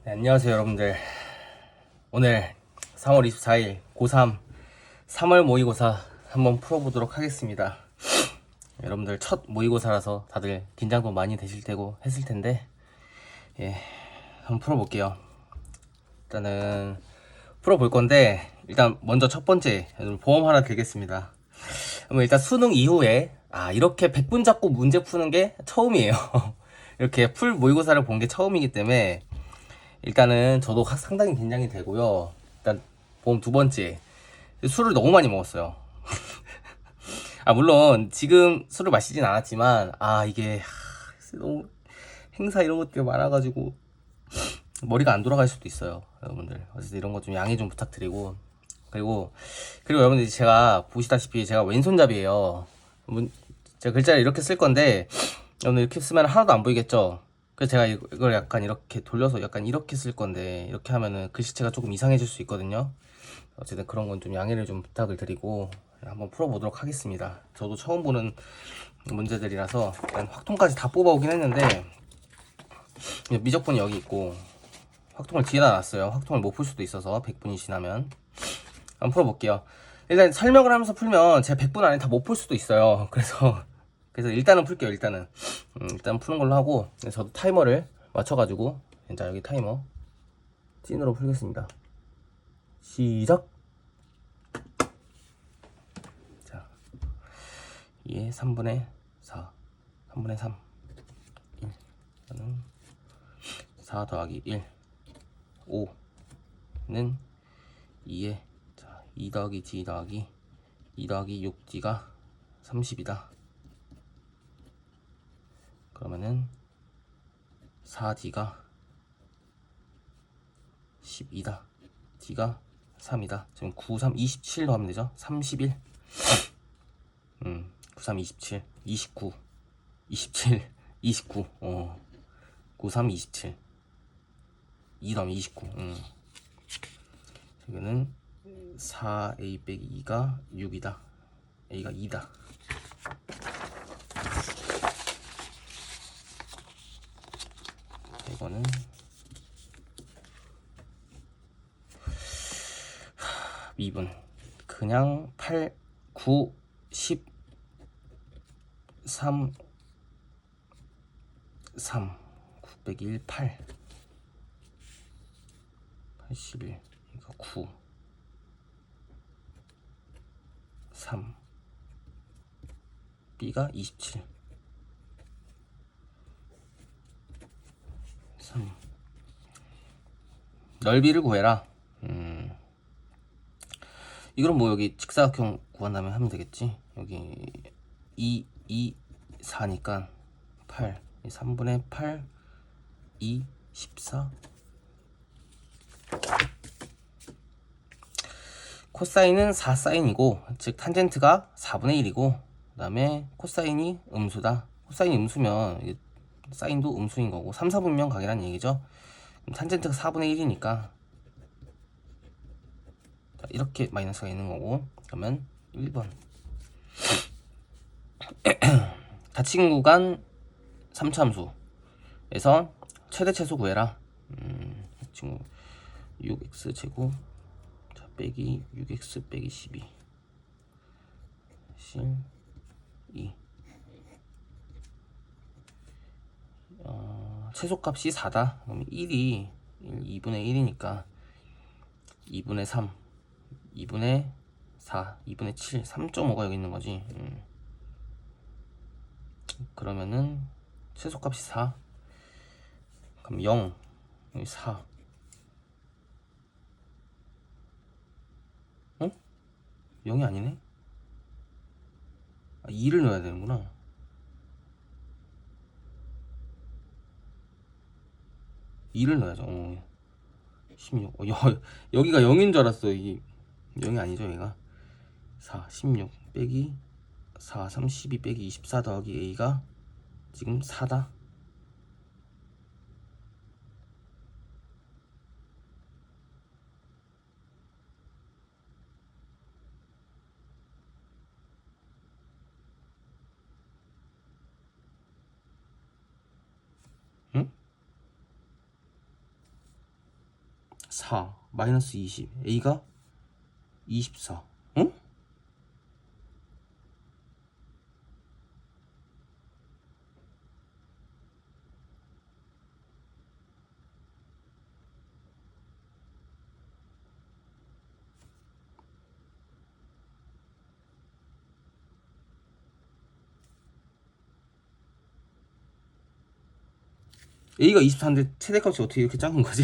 네, 안녕하세요 여러분들. 오늘 3월 24일 고3 3월 모의고사 한번 풀어보도록 하겠습니다. 여러분들 첫 모의고사라서 다들 긴장도 많이 되실 테고 했을 텐데 한번 풀어볼게요. 일단은 풀어볼 건데 일단 먼저 첫 번째 보험 하나 들겠습니다. 그러면 일단 수능 이후에 이렇게 100분 잡고 문제 푸는 게 처음이에요. 이렇게 풀 모의고사를 본 게 처음이기 때문에 일단은 저도 상당히 긴장이 되고요. 일단 보험 두 번째, 술을 너무 많이 먹었어요. 물론 지금 술을 마시진 않았지만 이게 너무 행사 이런 것들이 많아가지고 머리가 안 돌아갈 수도 있어요 여러분들. 어쨌든 이런 거 좀 양해 좀 부탁드리고, 그리고 여러분들 제가 보시다시피 제가 왼손잡이에요. 제가 글자를 이렇게 쓸 건데 여러분 이렇게 쓰면 하나도 안 보이겠죠. 그래서 제가 이걸 약간 이렇게 돌려서 약간 이렇게 쓸 건데, 이렇게 하면은 글씨체가 조금 이상해질 수 있거든요. 어쨌든 그런 건 좀 양해를 좀 부탁을 드리고 한번 풀어보도록 하겠습니다. 저도 처음 보는 문제들이라서 일단 확통까지 다 뽑아오긴 했는데 미적분이 여기 있고 확통을 뒤에다 놨어요. 확통을 못 풀 수도 있어서 100분이 지나면. 한번 풀어볼게요. 일단 설명을 하면서 풀면 제가 100분 안에 다 못 풀 수도 있어요. 그래서 일단은 풀게요. 일단 푸는 걸로 하고, 저도 타이머를 맞춰가지고, 자 여기 타이머 찐으로 풀겠습니다. 시작. 자 2에 3분의 4 3분의 3 1 이거는 4 더하기 1 5는 2에 2 더하기 d 더하기 2 더하기 6d가 30이다. 그러면은 4d가 12다. d가 3이다. 지금 9, 3, 27로 하면 되죠. 31 9, 3, 27 29 27 29 9, 3, 27 2 더하면 29 여기는 4a 빼기 2가 6이다. a가 2다. 이거는 미분 그냥 8, 9, 10, 3, 3 9 빼기 1, 8 81 이거 9 3 B가 27 3 넓이를 구해라. 이건 뭐 여기 직사각형 구한다면 하면 되겠지. 여기 2, 4니까 8 3분의 8 2 14 코사인은 4사인이고 즉 탄젠트가 4분의 1이고 그 다음에 코사인이 음수다. 코사인이 음수면 사인도 음수인 거고 3, 4분면 각이란 얘기죠. 그럼 탄젠트가 4분의 1이니까 이렇게 마이너스가 있는 거고, 그러면 1번 닫힌 구간 3차함수에서 최대 채수 구해라. 지금 6x 제곱 빼기 6x 빼기 12 실 2 최소값이 4다. 그럼 1이 2분의 1이니까 2분의 3 2분의 4 2분의 7 3.5가 여기 있는 거지. 그러면은 최소값이 4. 그럼 0 여기 4. 어? 0이 아니네? 2를 넣어야 되는구나. 2를 넣어야죠. 16. 여기가 0인 줄 알았어. 이게 0이 아니죠, 얘가. 4, 16 빼기 4, 32 빼기 24 더하기 a가 지금 4다. 응? 4 마이너스 20 A가 24. 응? A가 24인데 최대값이 어떻게 이렇게 작은 거지?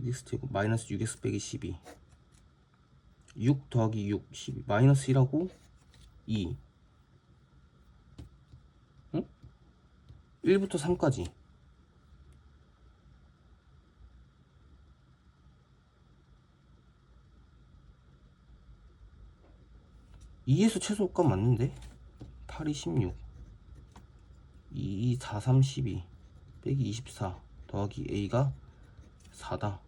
6x 제곱 마이너스 6x 빼기 12 6 더하기 6 12 마이너스 1하고 2 응? 1부터 3까지 2에서 최소값 맞는데? 8이 16 2, 4, 3, 12 빼기 24 더하기 A가 4다.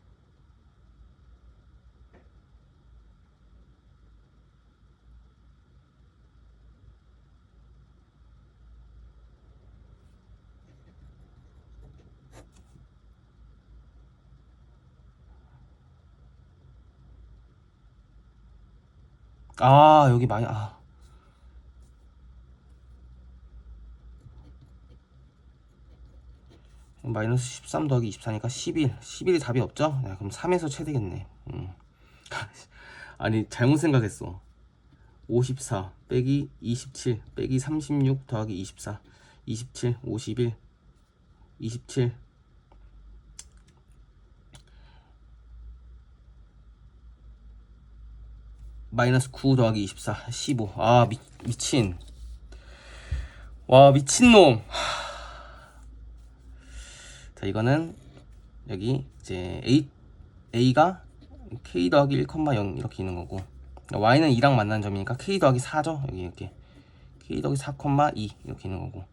아 여기 많이 마이너스 13 더하기 24니까 11 11이 답이 없죠? 야, 그럼 3에서 최대겠네. 아니 잘못 생각했어. 54 빼기 27 빼기 36 더하기 24 27 51 27 마이너스 9 더하기 24 15 미친. 와 미친놈. 자 이거는 여기 이제 A가 K 더하기 1,0 이렇게 있는 거고 Y는 2랑 만나는 점이니까 K 더하기 4죠. 여기 이렇게 K 더하기 4,2 이렇게 있는 거고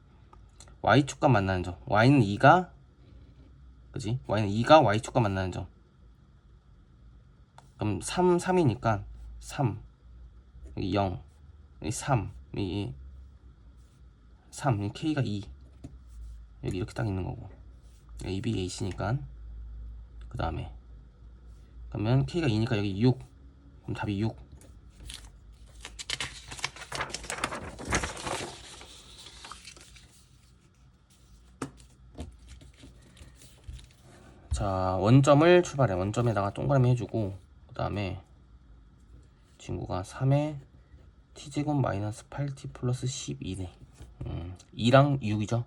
Y축과 만나는 점 Y는 2가 그지? Y는 2가 Y축과 만나는 점 그럼 3이니까 3 여기 0 여기 3 여기 3 여기 K가 2 여기 이렇게 딱 있는 거고 A, B, A, C니까 그 다음에 그러면 K가 2니까 여기 6 그럼 답이 6. 자 원점을 출발해. 원점에다가 동그라미 해주고 그 다음에 친구가 3에 t제곱 마이너스 8t 플러스 12네 2랑 6이죠.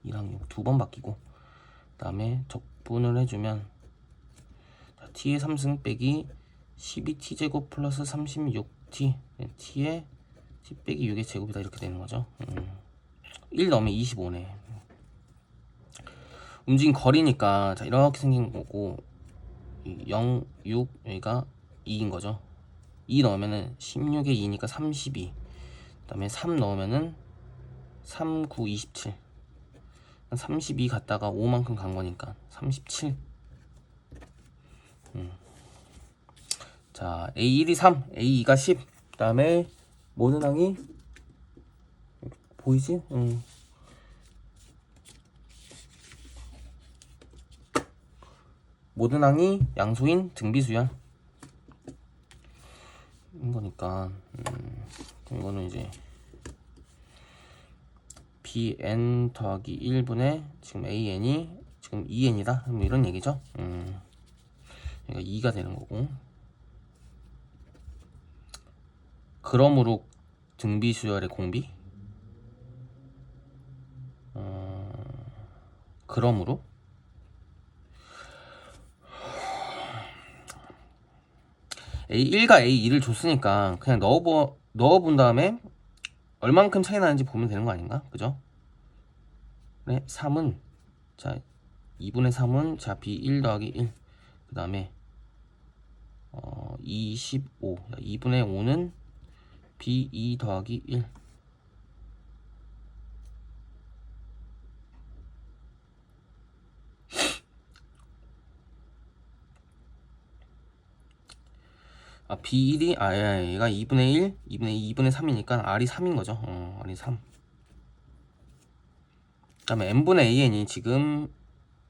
2랑 6 두 번 바뀌고 그 다음에 적분을 해주면 t의 3승 빼기 12t제곱 플러스 36t t의 t 빼기 6의 제곱이다 이렇게 되는 거죠. 1 넣으면 25네. 움직인 거리니까 자 이렇게 생긴 거고 0, 6 여기가 2인 거죠. 2 넣으면은 16에 2니까 32. 그 다음에 3 넣으면은 3, 9, 27. 32 갔다가 5만큼 간 거니까 37. 자 A1이 3, A2가 10. 그 다음에 모든 항이 보이지? 모든 항이 양수인 등비수열 인 거니까 이거는 이제 bn 더하기 1분의 지금 an이 지금 2n이다 뭐 이런 얘기죠. 그러니까 2가 되는 거고 그러므로 등비수열의 공비 그러므로 A1과 A2를 줬으니까 그냥 넣어본 다음에 얼만큼 차이 나는지 보면 되는 거 아닌가? 그죠? 네, 3은 자 2분의 3은 자 B1 더하기 1 그 다음에 25 2분의 5는 B2 더하기 1 B1이 얘가 2분의 1 2분의 3이니까 R이 3인 거죠. R이 3 다음에 n분의 an이 지금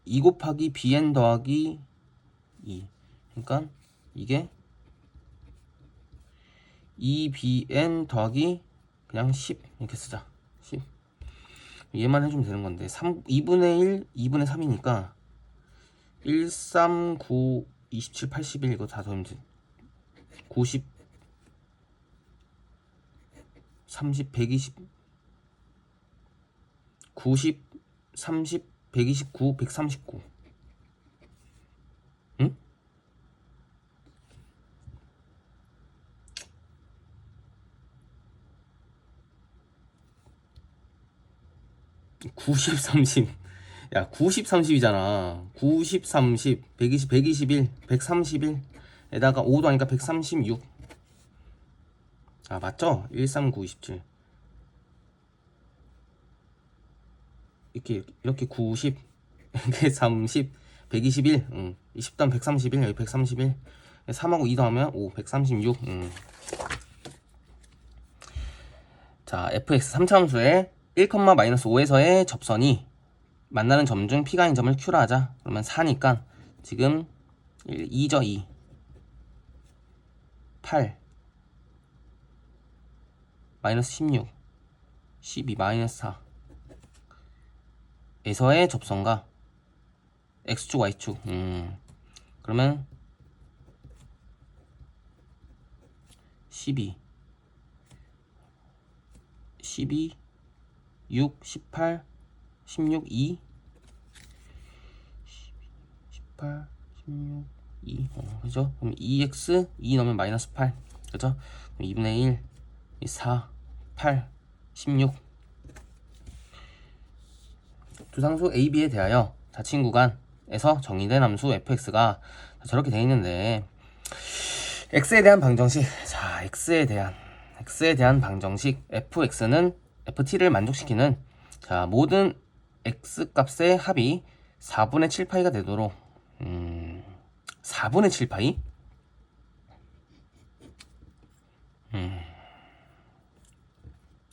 2 곱하기 bn 더하기 2. 그러니까 이게 2bn 더하기 그냥 10 이렇게 쓰자. 10. 얘만 해주면 되는 건데 2분의 1, 2분의 3이니까 1, 3, 9, 27, 81 이거 다 더하면 돼. 90, 30, 120, 90, 30, 129, 139. 응? 90, 30. 야, 90, 30이잖아. 90, 30, 120, 121, 131. 에다가 5도 하니까 136. 아, 맞죠? 1, 3, 9, 27. 이렇게 90, 이렇게 30, 121. 20 더하면 131, 여기 131. 3하고 2 더하면 5, 136. 자, fx 3차함수의 1,-5에서의 접선이 만나는 점 중 P가 아닌 점을 Q라 하자. 그러면 4니까 지금 2죠, 2. 8 마이너스 16 12 마이너스 4 에서의 접선과 X축, Y축. 그러면 12 6 18 16 2 18 16 2 그죠? 그럼 2x 2 넣으면 마이너스 8 그죠? 그럼 2분의 1 4 8 16 두 상수 a, b에 대하여 자칭 구간에서 정의된 함수 fx가 저렇게 되어 있는데 x에 대한 방정식. 자, x에 대한 방정식 fx는 ft를 만족시키는 자 모든 x 값의 합이 4분의 7파이가 되도록 4분의 7파이?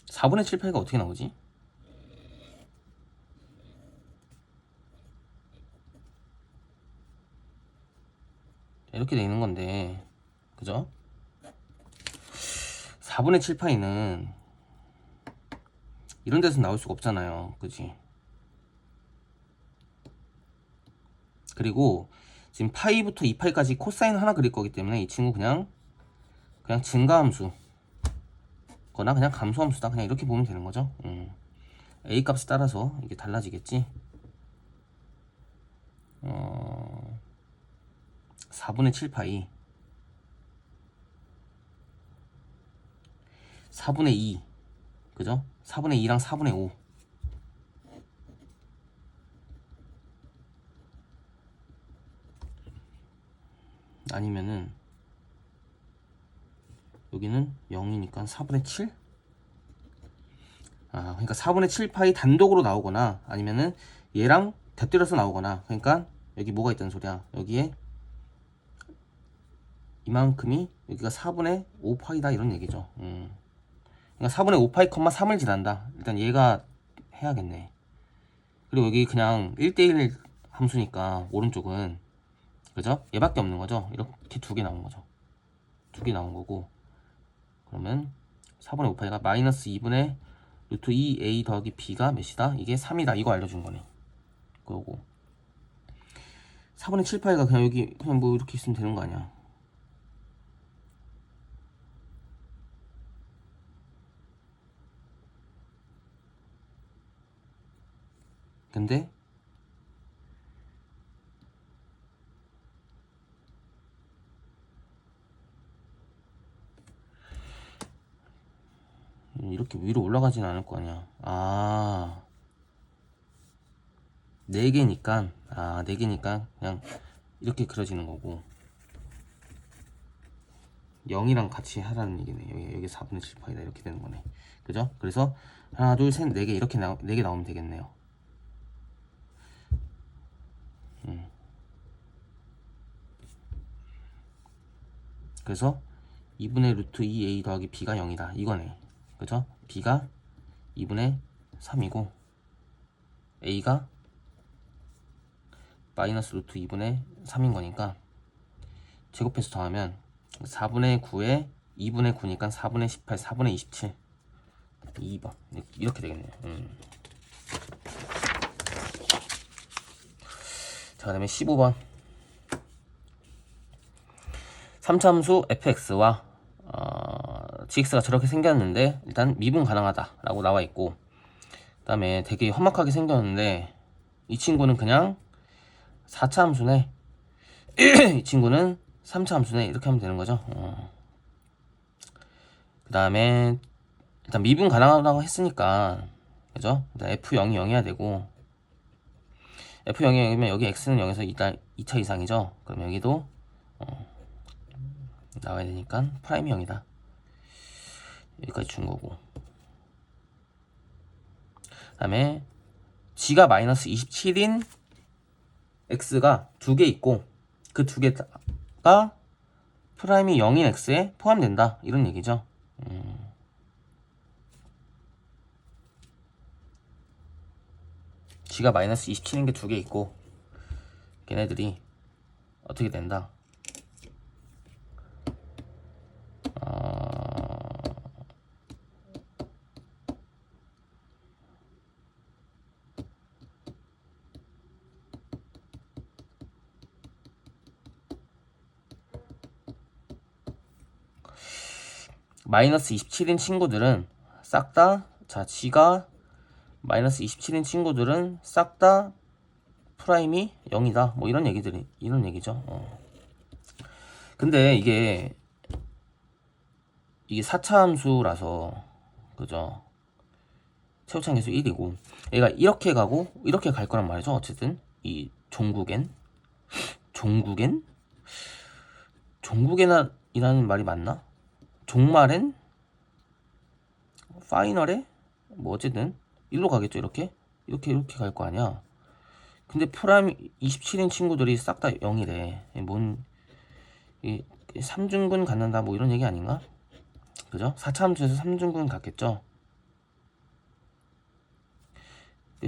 4분의 7파이가 어떻게 나오지? 이렇게 돼 있는 건데 그죠? 4분의 7파이는 이런 데서 나올 수가 없잖아요. 그지? 그리고 지금 파이부터 2파이까지 코사인 하나 그릴 거기 때문에 이 친구 그냥 증가함수 거나 그냥 감소함수다. 그냥 이렇게 보면 되는 거죠. A 값에 따라서 이게 달라지겠지. 4분의 7파이 4분의 2 그죠? 4분의 2랑 4분의 5 아니면은 여기는 0이니까 4분의 7? 아, 그러니까 4분의 7파이 단독으로 나오거나 아니면은 얘랑 곁들여서 나오거나 그러니까 여기 뭐가 있다는 소리야. 여기에 이만큼이 여기가 4분의 5파이다 이런 얘기죠. 그러니까 4분의 5파이, 3을 지난다. 일단 얘가 해야겠네. 그리고 여기 그냥 1대1 함수니까 오른쪽은 그죠? 얘밖에 없는 거죠. 이렇게 두 개 나온 거죠. 두 개 나온 거고 그러면 4분의 5파이가 마이너스 2분의 루트 2a 더하기 b가 몇이다? 이게 3이다. 이거 알려준 거네. 그거고 4분의 7파이가 그냥 여기 그냥 뭐 이렇게 있으면 되는 거 아니야. 근데 이렇게 위로 올라가진 않을 거 아니야. 아 4개니까 4개니까 그냥 이렇게 그려지는 거고 0이랑 같이 하라는 얘기네. 여기 4분의 7파이다 이렇게 되는 거네. 그죠? 그래서 하나 둘 셋 4개 이렇게 4개 나오면 되겠네요. 그래서 2분의 루트 2a 더하기 b가 0이다 이거네. 그죠? b가 2분의 3이고 a가 마이너스 루트 2분의 3인 거니까 제곱해서 더하면 4분의 9에 2분의 9니까 4분의 18, 4분의 27 2번 이렇게 되겠네요. 자, 그 다음에 15번 3차함수 fx와 gx가 저렇게 생겼는데 일단 미분 가능하다 라고 나와 있고, 그 다음에 되게 험악하게 생겼는데 이 친구는 그냥 4차 함수네 이 친구는 3차 함수네 이렇게 하면 되는 거죠. 그 다음에 일단 미분 가능하다고 했으니까 그죠? 일단 f0이 0이어야 되고, f0이 0이면 여기 x는 0에서 일단 2차 이상이죠. 그럼 여기도 나와야 되니까 프라임이 0이다. 여기까지 준 거고, 그 다음에 g가 마이너스 27인 x가 두 개 있고 그 두 개가 프라임이 0인 x에 포함된다 이런 얘기죠. g가 마이너스 27인 게 두 개 있고 걔네들이 어떻게 된다. 마이너스 27인 친구들은 싹 다, 자, g가 마이너스 27인 친구들은 싹 다 프라임이 0이다. 뭐 이런 얘기들이, 이런 얘기죠. 근데 이게 4차 함수라서, 그죠? 최우창 계수 1이고, 얘가 이렇게 가고, 이렇게 갈 거란 말이죠. 어쨌든, 이 종국엔? 종국엔이라는 말이 맞나? 종말엔? 파이널에? 뭐 어쨌든 일로 가겠죠. 이렇게 갈 거 아니야. 근데 프라임 27인 친구들이 싹 다 0이래. 뭔 3중근 갖는다 뭐 이런 얘기 아닌가? 그죠? 4차 함수에서 3중근 갖겠죠.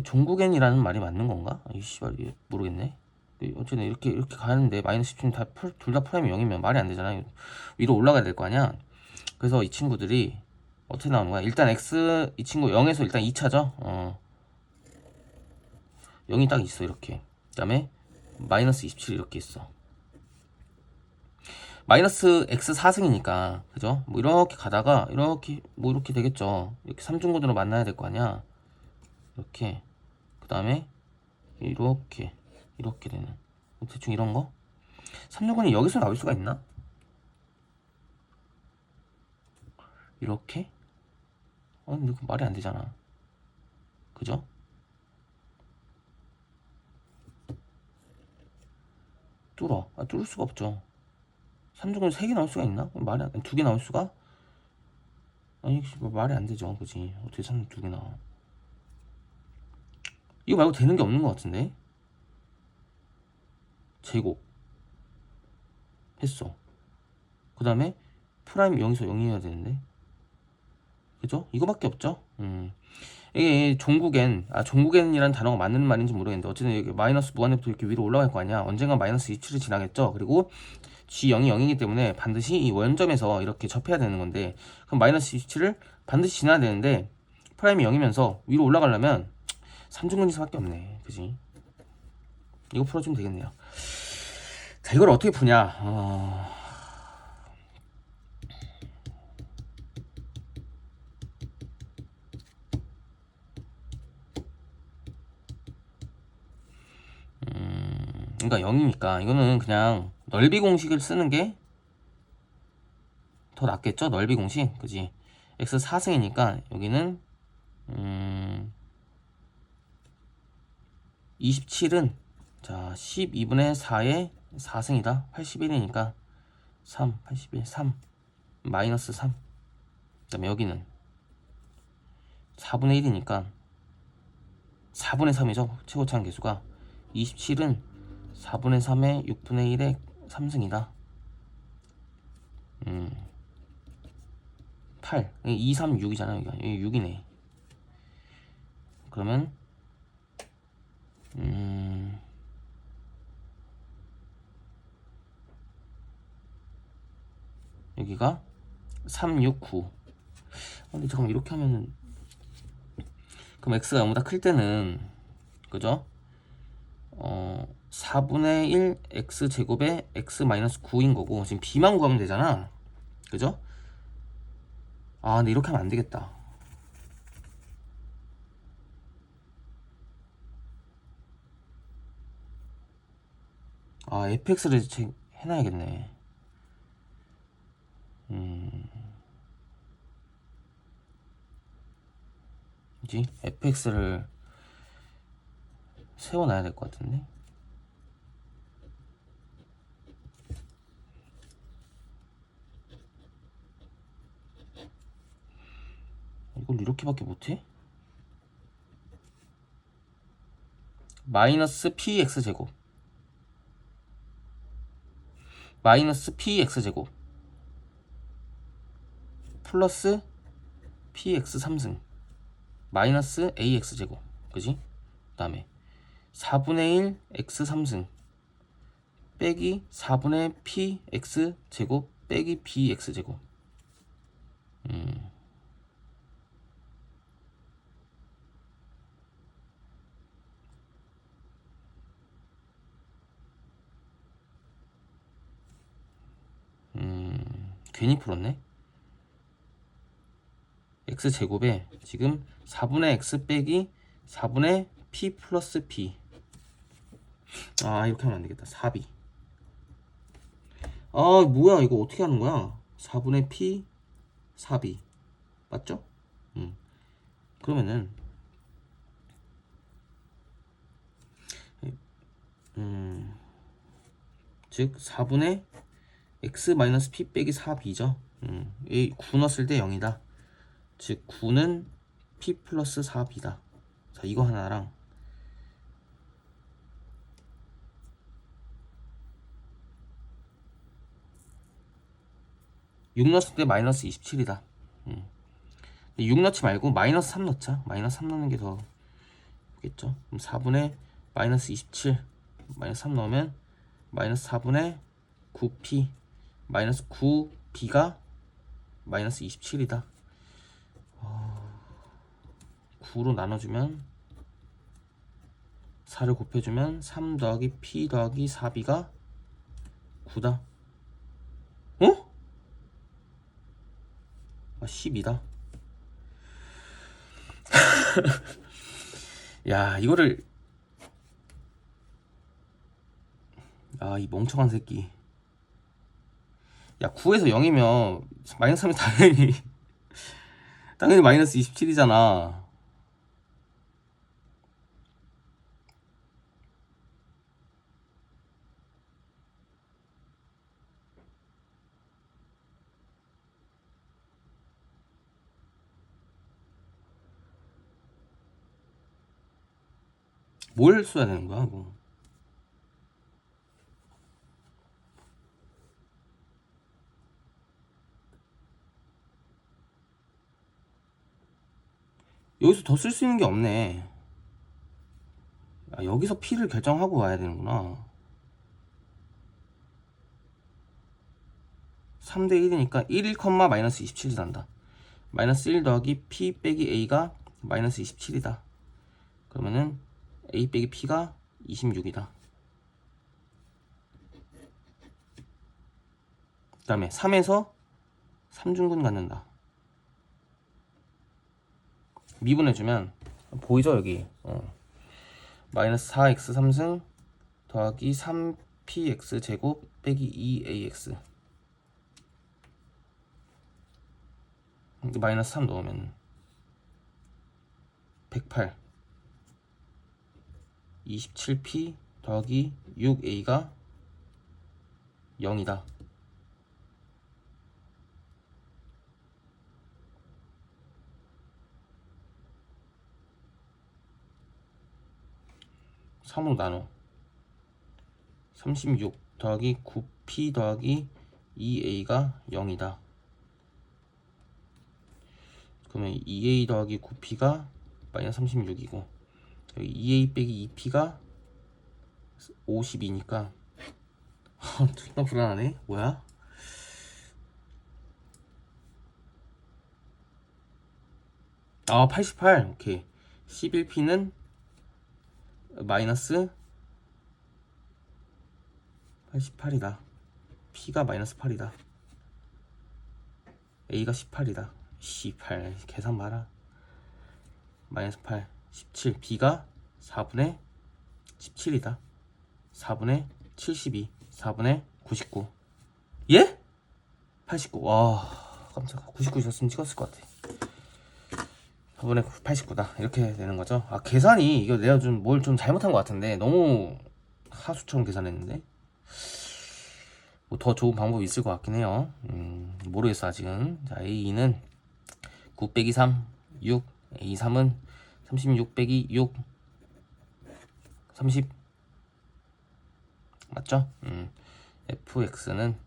종국엔이라는 말이 맞는 건가? 이 씨발 모르겠네. 어쨌든 이렇게 가는데 마이너스 17은 둘 다 프라임이 0이면 말이 안 되잖아요. 위로 올라가야 될 거 아니야. 그래서 이 친구들이 어떻게 나오는 거야? 일단 x 이 친구 0에서 일단 2차죠. 0이 딱 있어 이렇게. 그 다음에 마이너스 27 이렇게 있어. 마이너스 x 4승이니까 그죠? 뭐 이렇게 가다가 이렇게 뭐 이렇게 되겠죠. 이렇게 3중고등으로 만나야 될 거 아니야. 이렇게. 그 다음에 이렇게 되는 대충 이런 거. 3중근이 여기서 나올 수가 있나? 이렇게? 근데 그 말이 안 되잖아. 그죠? 뚫을 수가 없죠. 3중근 3개 나올 수가 있나? 말이 안, 2개 나올 수가? 아니, 말이 안 되죠. 그지? 어떻게 3중 2개 나와? 이거 말고 되는 게 없는 것 같은데? 제곱. 했어. 그 다음에 프라임 0에서 0이어야 되는데. 그죠? 이거밖에 없죠? 이게 종국엔이라는 단어가 맞는 말인지 모르겠는데 어쨌든 여기 마이너스 무한대부터 이렇게 위로 올라갈 거 아니야. 언젠가 마이너스 27을 지나겠죠. 그리고 g0이 0이기 때문에 반드시 이 원점에서 이렇게 접해야 되는 건데, 그럼 마이너스 27을 반드시 지나야 되는데 프라임이 0이면서 위로 올라가려면 3중근일 수밖에 없네. 그지? 이거 풀어주면 되겠네요. 자, 이걸 어떻게 푸냐? 그러니까 0이니까 이거는 그냥 넓이 공식을 쓰는 게 더 낫겠죠? 넓이 공식. 그지? x 4승이니까 여기는 27은 자 12분의 4의 4승이다. 81이니까 81 3 마이너스 3. 그 다음에 여기는 4분의 1이니까 4분의 3이죠. 최고차항 계수가. 27은 4분의 3의 6분의 1의 3승이다. 8. 2, 3, 6이잖아요. 여기 6이네. 그러면 여기가 369. 근데 잠깐만, 이렇게 하면은, 그럼 x가 0보다 클 때는, 그죠? 4분의 1 x제곱에 x 마이너스 9인 거고, 지금 b만 구하면 되잖아. 그죠? 아, 근데 이렇게 하면 안 되겠다. 아, fx를 해놔야겠네. 뭐지? fx를 세워놔야 될 것 같은데? 이걸 이렇게밖에 못해? 마이너스 px제곱 마이너스 px제곱 플러스 px 3승 마이너스 ax제곱, 그지? 그 다음에 4분의 1 x 3승 빼기 4분의 px제곱 빼기 bx제곱. 괜히 풀었네. x제곱에 지금 4분의 x 빼기 4분의 p 플러스 p. 아, 이렇게 하면 안되겠다. 4b. 아, 뭐야, 이거 어떻게 하는 거야? 4분의 p 4b 맞죠? 그러면은 즉 4분의 x 마이너스 p 빼기 4b죠. 이 9 넣었을 때 0이다. 즉 9는 p 플러스 4b다. 자, 이거 하나랑 6 넣었을 때 마이너스 27이다. 6 넣지 말고 마이너스 3 넣자. 마이너스 3 넣는 게 더 좋겠죠. 그럼 4분의 마이너스 27 마이너스 3 넣으면 마이너스 4분의 9p 마이너스 9b가 마이너스 27이다. 9로 나눠주면 4를 곱해주면 3 더하기 p 더하기 4b가 9다. 어? 아, 10이다. 야, 이거를, 아, 이 멍청한 새끼. 야, 9에서 0이면 마이너스 3이 당연히 마이너스 27이잖아. 뭘 써야 되는 거야, 이거? 여기서 더 쓸 수 있는 게 없네. 아, 여기서 P를 결정하고 와야 되는구나. 3대 1이니까 1, 마이너스 27이 난다. 마이너스 1 더하기 P 빼기 A가 마이너스 27이다. 그러면은 A 빼기 P가 26이다. 그 다음에 3에서 3중근 갖는다. 미분해주면 보이죠, 여기? 마이너스 4x 3승 더하기 3px 제곱 빼기 2ax. 마이너스 3 넣으면 108 27p 더하기 6a가 0이다. (3으로) 나눠 36 더하기 9p 더하기 2a가 0이다. 그러면 2a 더하기 9p가 마이너스 36이고 2a 빼기 2p가 52니까 존나 불안하네. 뭐야? 아, 88. 오케이. 11P는 마이너스 88이다. P가 마이너스 8이다. A가 18이다. 18. 계산 봐라. 마이너스 8. 17. B가 4분의 17이다. 4분의 72. 4분의 99. 예? 89. 와, 깜짝아. 99 있었으면 찍었을 것 같아. 4분의 89다. 이렇게 되는 거죠. 아, 계산이, 이거 내가 좀 뭘 좀 잘못한 것 같은데. 너무 하수처럼 계산했는데. 뭐 더 좋은 방법이 있을 것 같긴 해요. 모르겠어, 아직은. 자, A는 9 빼기 3, 6. A3은 36 빼기 6, 30. 맞죠? fx는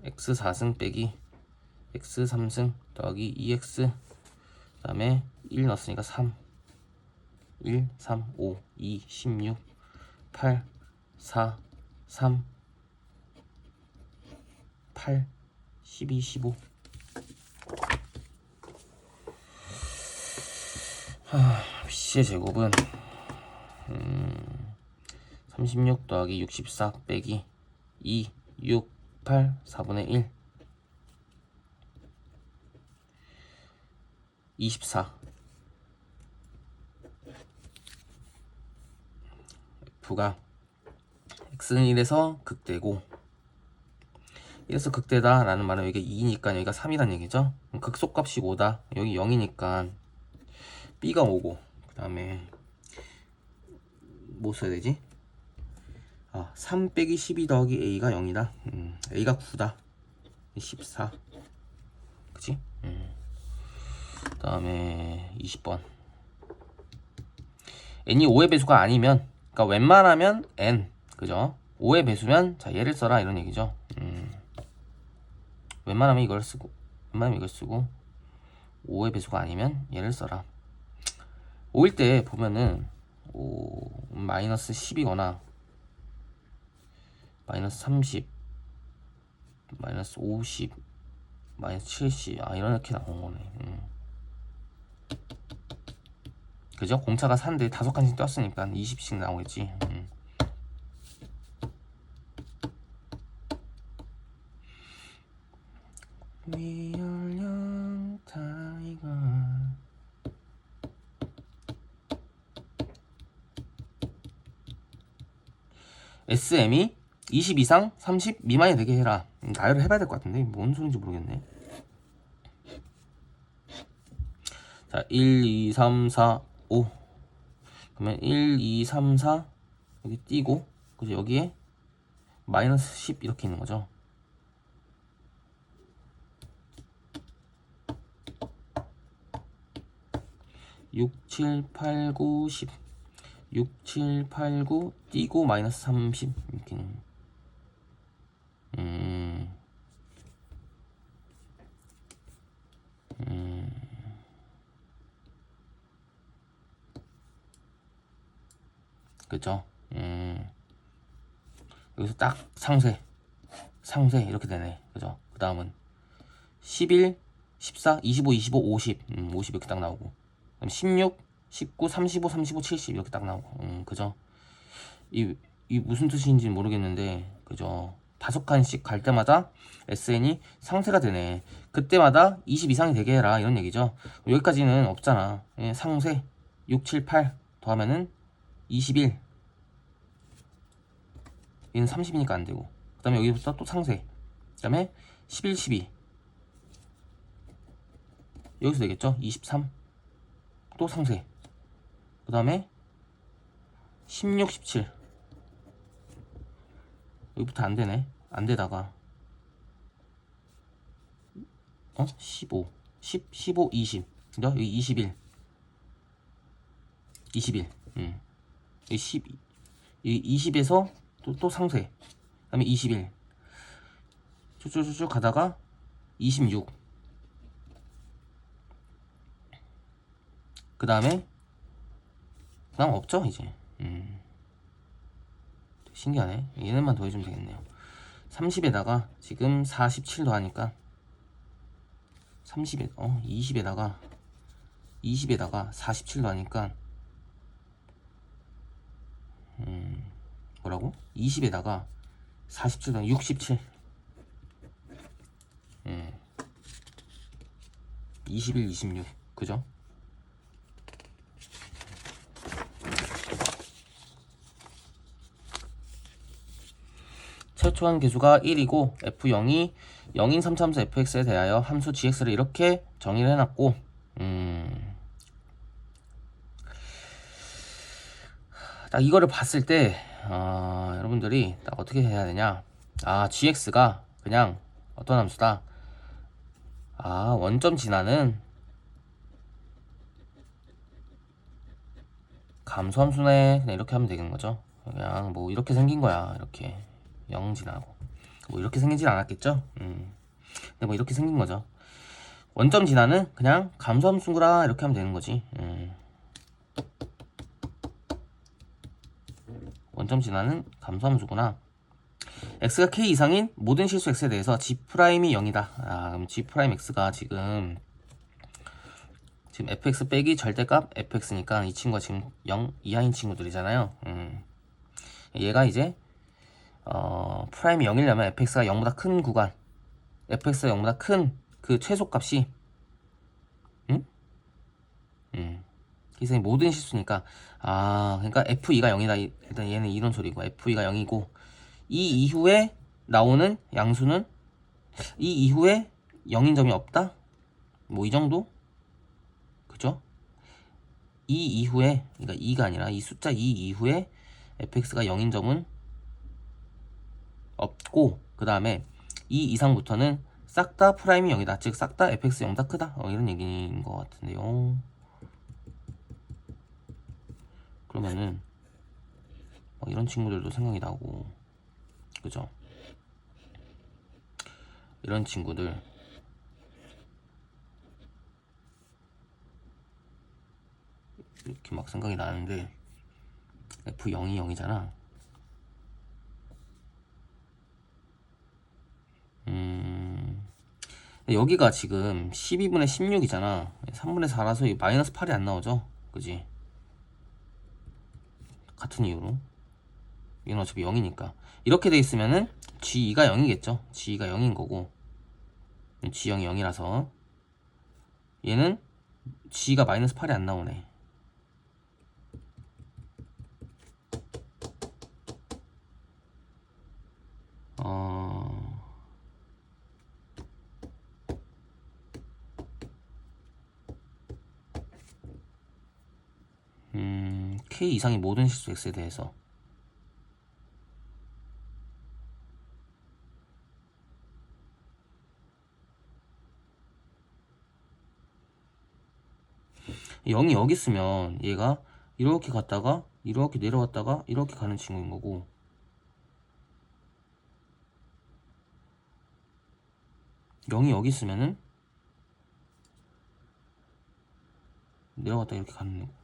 x 4승 빼기 x 3승 더하기 2x 그 다음에 1 넣었으니까 3, 1, 3, 5, 2, 16, 8, 4, 3, 8, 12, 15. C의 제곱은 36 더하기 64 빼기 2, 6, 8, 4분의 1, 24. F가 x는 1에서 극대고 1에서 극대다 라는 말은 여기가 2니까 여기가 3이란 얘기죠. 극소값이 5다. 여기 0이니까 B가 5고 그 다음에 뭐 써야 되지? 3 빼기 12 더하기 A가 0이다. A가 9다. 14. 그치? 그 다음에 20번. n이 5의 배수가 아니면, 그러니까 웬만하면 n, 그죠? 5의 배수면, 자, 얘를 써라, 이런 얘기죠. 웬만하면 이걸 쓰고, 5의 배수가 아니면 얘를 써라. 5일 때 보면은, 마이너스 10이거나, 마이너스 30, 마이너스 50, 마이너스 70, 이렇게 나온 거네. 그죠? 공차가 4인데 5칸씩 떴으니까 20씩 나오겠지. 위열령 타이거 SM이 20 이상 30 미만이 되게 해라. 나열을 해봐야 될 것 같은데 뭔 소린지 모르겠네. 자, 1, 2, 3, 4, 5. 그러면 1, 2, 3, 4 여기 띄고, 그죠? 여기에 마이너스 10 이렇게 있는 거죠. (6, 7, 8, 9, 10) 6, 7, 8, 9 띄고 마이너스 30 이렇게 있는. 그죠? 여기서 딱 상세 이렇게 되네. 그죠? 그 다음은 11, 14, 25, 25, 50 50 이렇게 딱 나오고, 그럼 16, 19, 35, 35, 70 이렇게 딱 나오고. 그죠? 이 무슨 뜻인지 모르겠는데, 그죠? 5칸씩 갈 때마다 SN이 상세가 되네. 그때마다 20 이상이 되게 해라, 이런 얘기죠. 여기까지는 없잖아. 상세 6, 7, 8 더하면은 21. 얘는 30이니까 안 되고, 그 다음에 여기부터 또 상세, 그 다음에 11, 12 여기서 되겠죠. 23 또 상세, 그 다음에 16, 17 여기부터 안 되네. 안 되다가 15, 10, 15, 20 그죠? 여기 21, 21 여기 10, 여기 20에서 또 상세, 그 다음에 21 쭉쭉쭉 가다가 26, 그 다음 없죠 이제. 신기하네. 얘네만 더해주면 되겠네요. 30에다가 지금 47 더하니까 20에다가 47 더하니까 뭐라고? 20에다가 47 더하면 67. 21, 26 그죠? 최초한 개수가 1이고 f0이 0인 3차함수 fx에 대하여 함수 gx를 이렇게 정의를 해놨고 딱 이거를 봤을 때 여러분들이 딱 어떻게 해야 되냐, gx가 그냥 어떤 함수다, 원점 진화는 감소함수네, 그냥 이렇게 하면 되는 거죠. 그냥 뭐 이렇게 생긴 거야. 이렇게 0 진화하고 뭐 이렇게 생기진 않았겠죠. 근데 뭐 이렇게 생긴 거죠. 원점 진화는 그냥 감소함수구나 이렇게 하면 되는 거지. 원점 진화는 감소함수구나. x가 k 이상인 모든 실수 x에 대해서 g'이 0이다. 그럼 g'x가 지금 fx 빼기 절대값 fx니까 이 친구가 지금 0 이하인 친구들이잖아요. 얘가 이제 프라임이 0이려면 fx가 0보다 큰 구간, fx가 0보다 큰 그 최소값이 그래서 모든 실수니까 그러니까 f2가 0이다. 일단 얘는 이런 소리고 f2가 0이고 이 이후에 나오는 양수는 이 이후에 0인 점이 없다? 뭐 이 정도? 그죠? 이 이후에, 그러니까 2가 아니라 이 숫자 2 이후에 fx가 0인 점은 없고, 그 다음에 이 이상부터는 싹 다 프라임이 0이다. 즉 싹 다 fx 0보다 크다. 이런 얘기인 것 같은데요. 그러면은 이런 친구들도 생각이 나고, 그죠? 이런 친구들 이렇게 막 생각이 나는데 f0이 0이잖아. 여기가 지금 12분의 16이잖아. 3분의 4라서 이 마이너스 8이 안 나오죠. 그지? 같은 이유로 얘는 어차피 0이니까 이렇게 돼 있으면은 G2가 0이겠죠. G2가 0인 거고 G0이 0이라서 얘는 G가 마이너스 8이 안 나오네. K 이상의 모든 실수 X에 대해서 영이 여기 있으면 얘가 이렇게 갔다가 이렇게 내려왔다가 이렇게 가는 친구인 거고, 영이 여기 있으면은 내려갔다 이렇게 가는 거.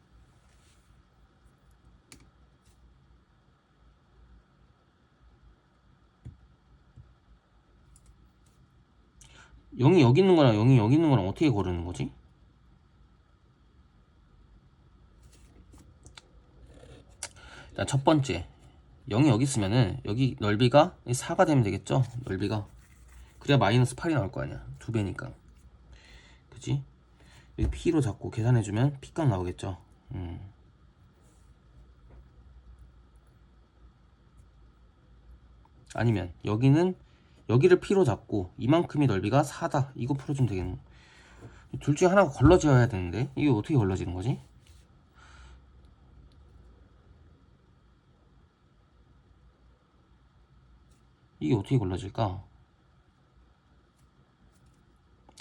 영이 여기 있는 거랑 영이 여기 있는 거랑 어떻게 고르는 거지? 일단 첫 번째, 0이 여기 있으면은 여기 넓이가 4가 되면 되겠죠? 넓이가. 그래야 마이너스 8이 나올 거 아니야. 2배니까. 그치? 여기 P로 잡고 계산해주면 P값 나오겠죠? 아니면 여기를 P로 잡고 이만큼의 넓이가 4다. 이거 풀어주면 되겠네. 둘 중에 하나가 걸러져야 되는데 이게 어떻게 걸러지는 거지? 이게 어떻게 걸러질까?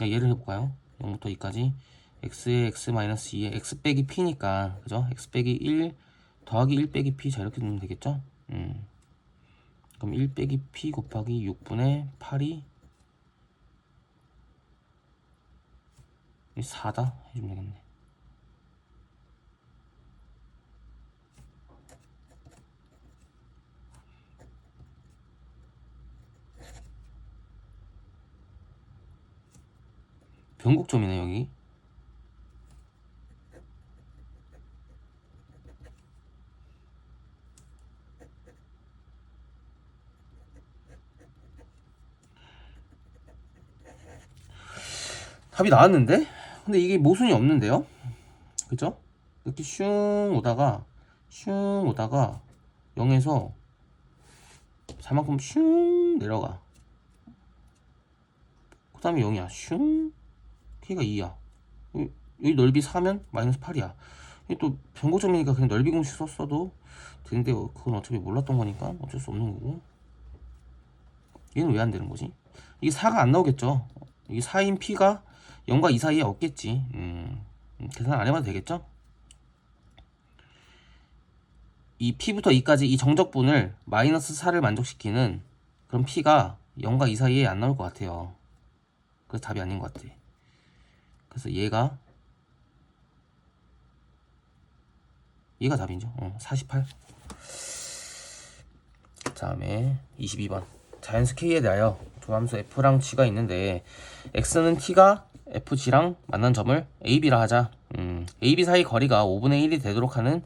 얘를 해볼까요? 0부터 2까지 x에 x-2에 x 빼기 p니까, 그죠? x 빼기 1 더하기 1 빼기 p. 자, 이렇게 넣으면 되겠죠? 그럼 1 빼기 p 곱하기 6분의 8이 4다 해주면 되겠네. 변곡점이네 여기. 답이 나왔는데? 근데 이게 모순이 없는데요? 그죠? 이렇게 슝 오다가 0에서 4만큼 슝 내려가. 그 다음에 0이야. 슝 K가 2야. 여기 넓이 4면 마이너스 8이야. 이게 또 변곡점이니까 그냥 넓이 공식 썼어도 되는데 그건 어차피 몰랐던 거니까 어쩔 수 없는 거고. 얘는 왜 안 되는 거지? 이게 4가 안 나오겠죠? 이게 4인 P가 0과 2 사이에 없겠지. 계산 안 해봐도 되겠죠? 이 P부터 2까지 이 정적분을 마이너스 4를 만족시키는 그런 P가 0과 2 사이에 안 나올 것 같아요. 그래서 답이 아닌 것 같아. 그래서 얘가 답이죠. 48. 다음에 22번. 자연수 K에 대하여 조함수 F랑 G가 있는데 X는 T가 FG랑 만난 점을 AB라 하자. AB 사이 거리가 5분의 1이 되도록 하는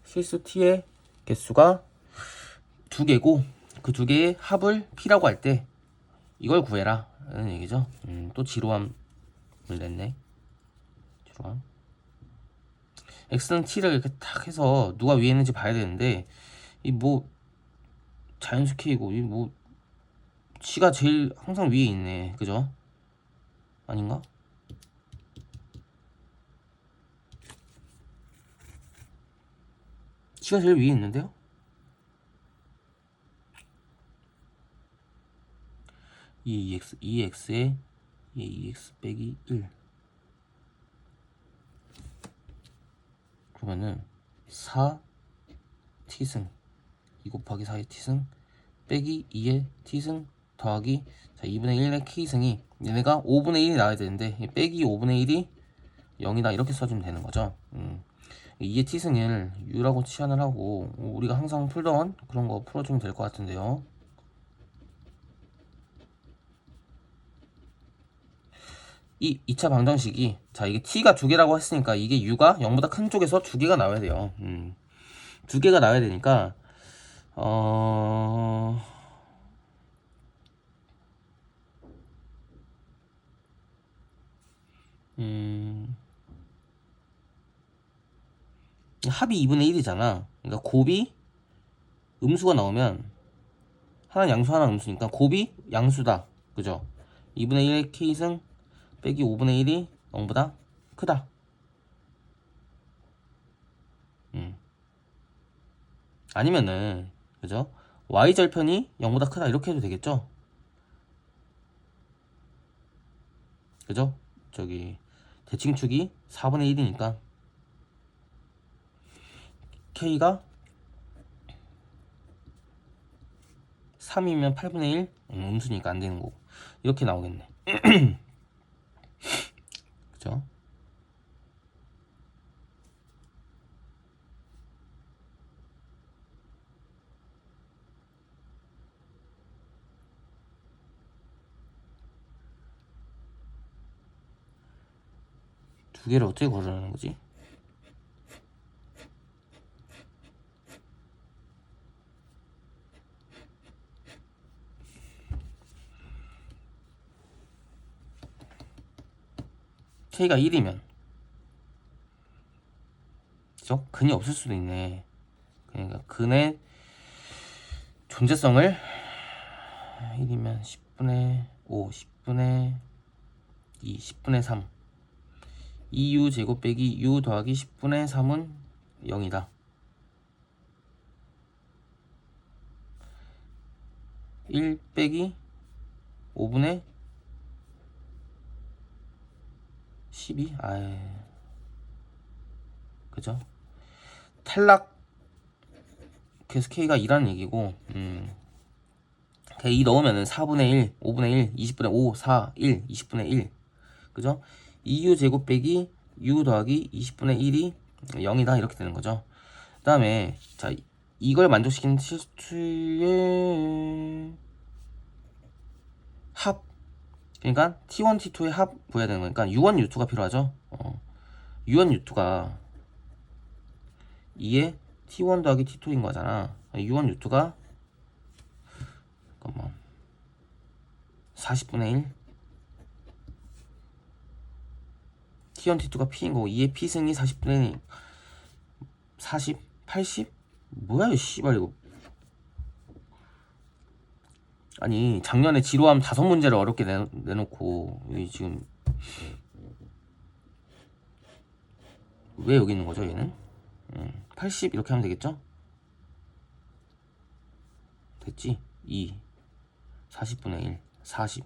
실수 T의 개수가 2개고 그 2개의 합을 P라고 할 때 이걸 구해라 라는 얘기죠. 또 지루함을 냈네. 지루함. X는 T를 이렇게 탁 해서 누가 위에 있는지 봐야 되는데 이 뭐 자연수 K고 이 뭐 G가 제일 항상 위에 있네. 그죠? 아닌가? G가 제일 위에 있는데요? 이 2x에 2x 빼기 1 그러면은 4t승 2 곱하기 4의 t승 빼기 2의 t승 더하기 자 2분의 1의 k승이 얘네가 5분의 1이 나와야 되는데 빼기 5분의 1이 0이다 이렇게 써주면 되는 거죠. 2의 t승을 u라고 치환을 하고 우리가 항상 풀던 그런 거 풀어주면 될 것 같은데요. 이 2차 방정식이 자 이게 t가 2개라고 했으니까 이게 u가 0보다 큰 쪽에서 2개가 나와야 돼요. 2개가 나와야 되니까 합이 2분의 1이잖아. 그러니까 곱이 음수가 나오면 하나는 양수 하나는 음수니까 곱이 양수다. 그죠? 2분의 1의 k승 빼기 5분의 1이 0보다 크다. 아니면은 그죠? y절편이 0보다 크다 이렇게 해도 되겠죠? 그죠? 저기 대칭축이 4분의 1이니까 k가 3이면 8분의 1 음수니까 안 되는 거고 이렇게 나오겠네. 그죠? 두 개를 어떻게 고르라는 거지? k가 1이면 그죠? 근이 없을 수도 있네. 그러니까 근의 존재성을 1이면 10분의 5, 10분의 2, 10분의 3 2u 제곱 빼기 u 더하기 10분의 3은 0이다. 1 빼기 5분의 12? 그죠? 탈락 그래서 k가 2라는 얘기고 2 넣으면은 4분의 1, 5분의 1, 20분의 5, 4, 1, 20분의 1 그죠? 2u 제곱 빼기 u 더하기 20분의 1이 0이다 이렇게 되는 거죠. 그 다음에 자 이걸 만족시키는 실수의 합 그러니까 T1, T2의 합 구해야 되는 거니까 U1, U2가 필요하죠. U1, U2가 2에 T1 더하기 T2인 거잖아. U1, U2가 잠깐만 40분의 1 T1, T2가 P인 거고 2의 P승이 40분의 1 40? 80? 뭐야 이 씨발 이거. 아니 작년에 지루함 5문제를 어렵게 내놓고 지금 왜 여기 있는 거죠 얘는? 80 이렇게 하면 되겠죠? 됐지? 2 40분의 1 40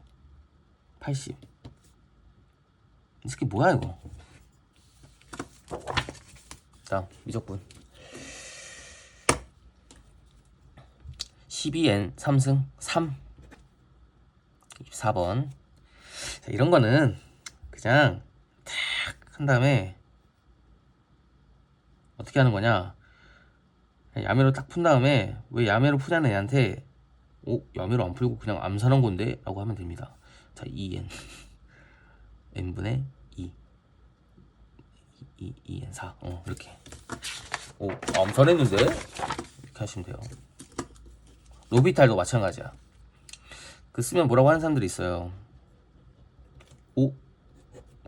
80 이 새끼 뭐야 이거. 다음 미적분 12n 3승 3 24번. 자, 이런 거는 그냥 탁 한 다음에 어떻게 하는 거냐, 야매로 딱 푼 다음에 왜 야매로 푸냐는 애한테 야매로 안 풀고 그냥 암산한 건데? 라고 하면 됩니다. 자 2n n분의 2n 4 이렇게 암산했는데? 이렇게 하시면 돼요. 로비탈도 마찬가지야. 그 쓰면 뭐라고 하는 사람들이 있어요.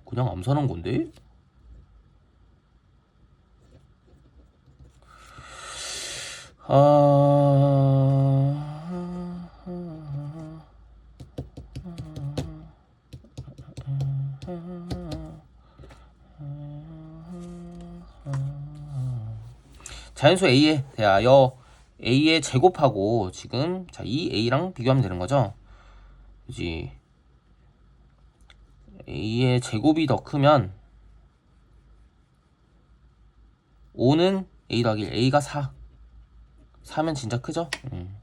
그냥 암산한 건데? 자연수 A에 대하여 A의 제곱하고 지금 자 이 A랑 비교하면 되는 거죠. 그지? A의 제곱이 더 크면 5는 A 더하기 1, A가 4면 진짜 크죠?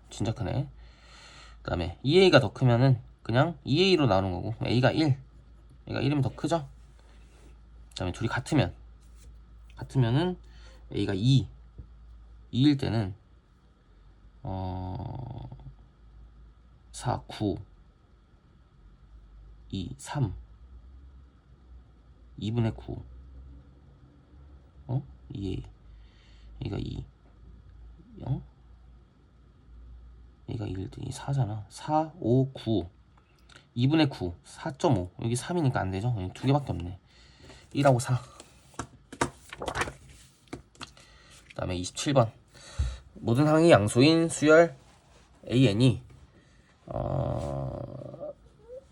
진짜 크네. 그 다음에 2A가 더 크면은 그냥 2A로 나오는 거고 A가 1 A가 1이면 더 크죠? 그 다음에 둘이 같으면은 A가 2일 때는 4, 9 2, 3 2분의 9 2A A가 2 A가 1일 때 4잖아 4, 5, 9 2분의 9 4.5 여기 3이니까 안되죠? 두 개밖에 없네 1하고 4. 그 다음에 27번 모든 항이 양수인 수열 AN이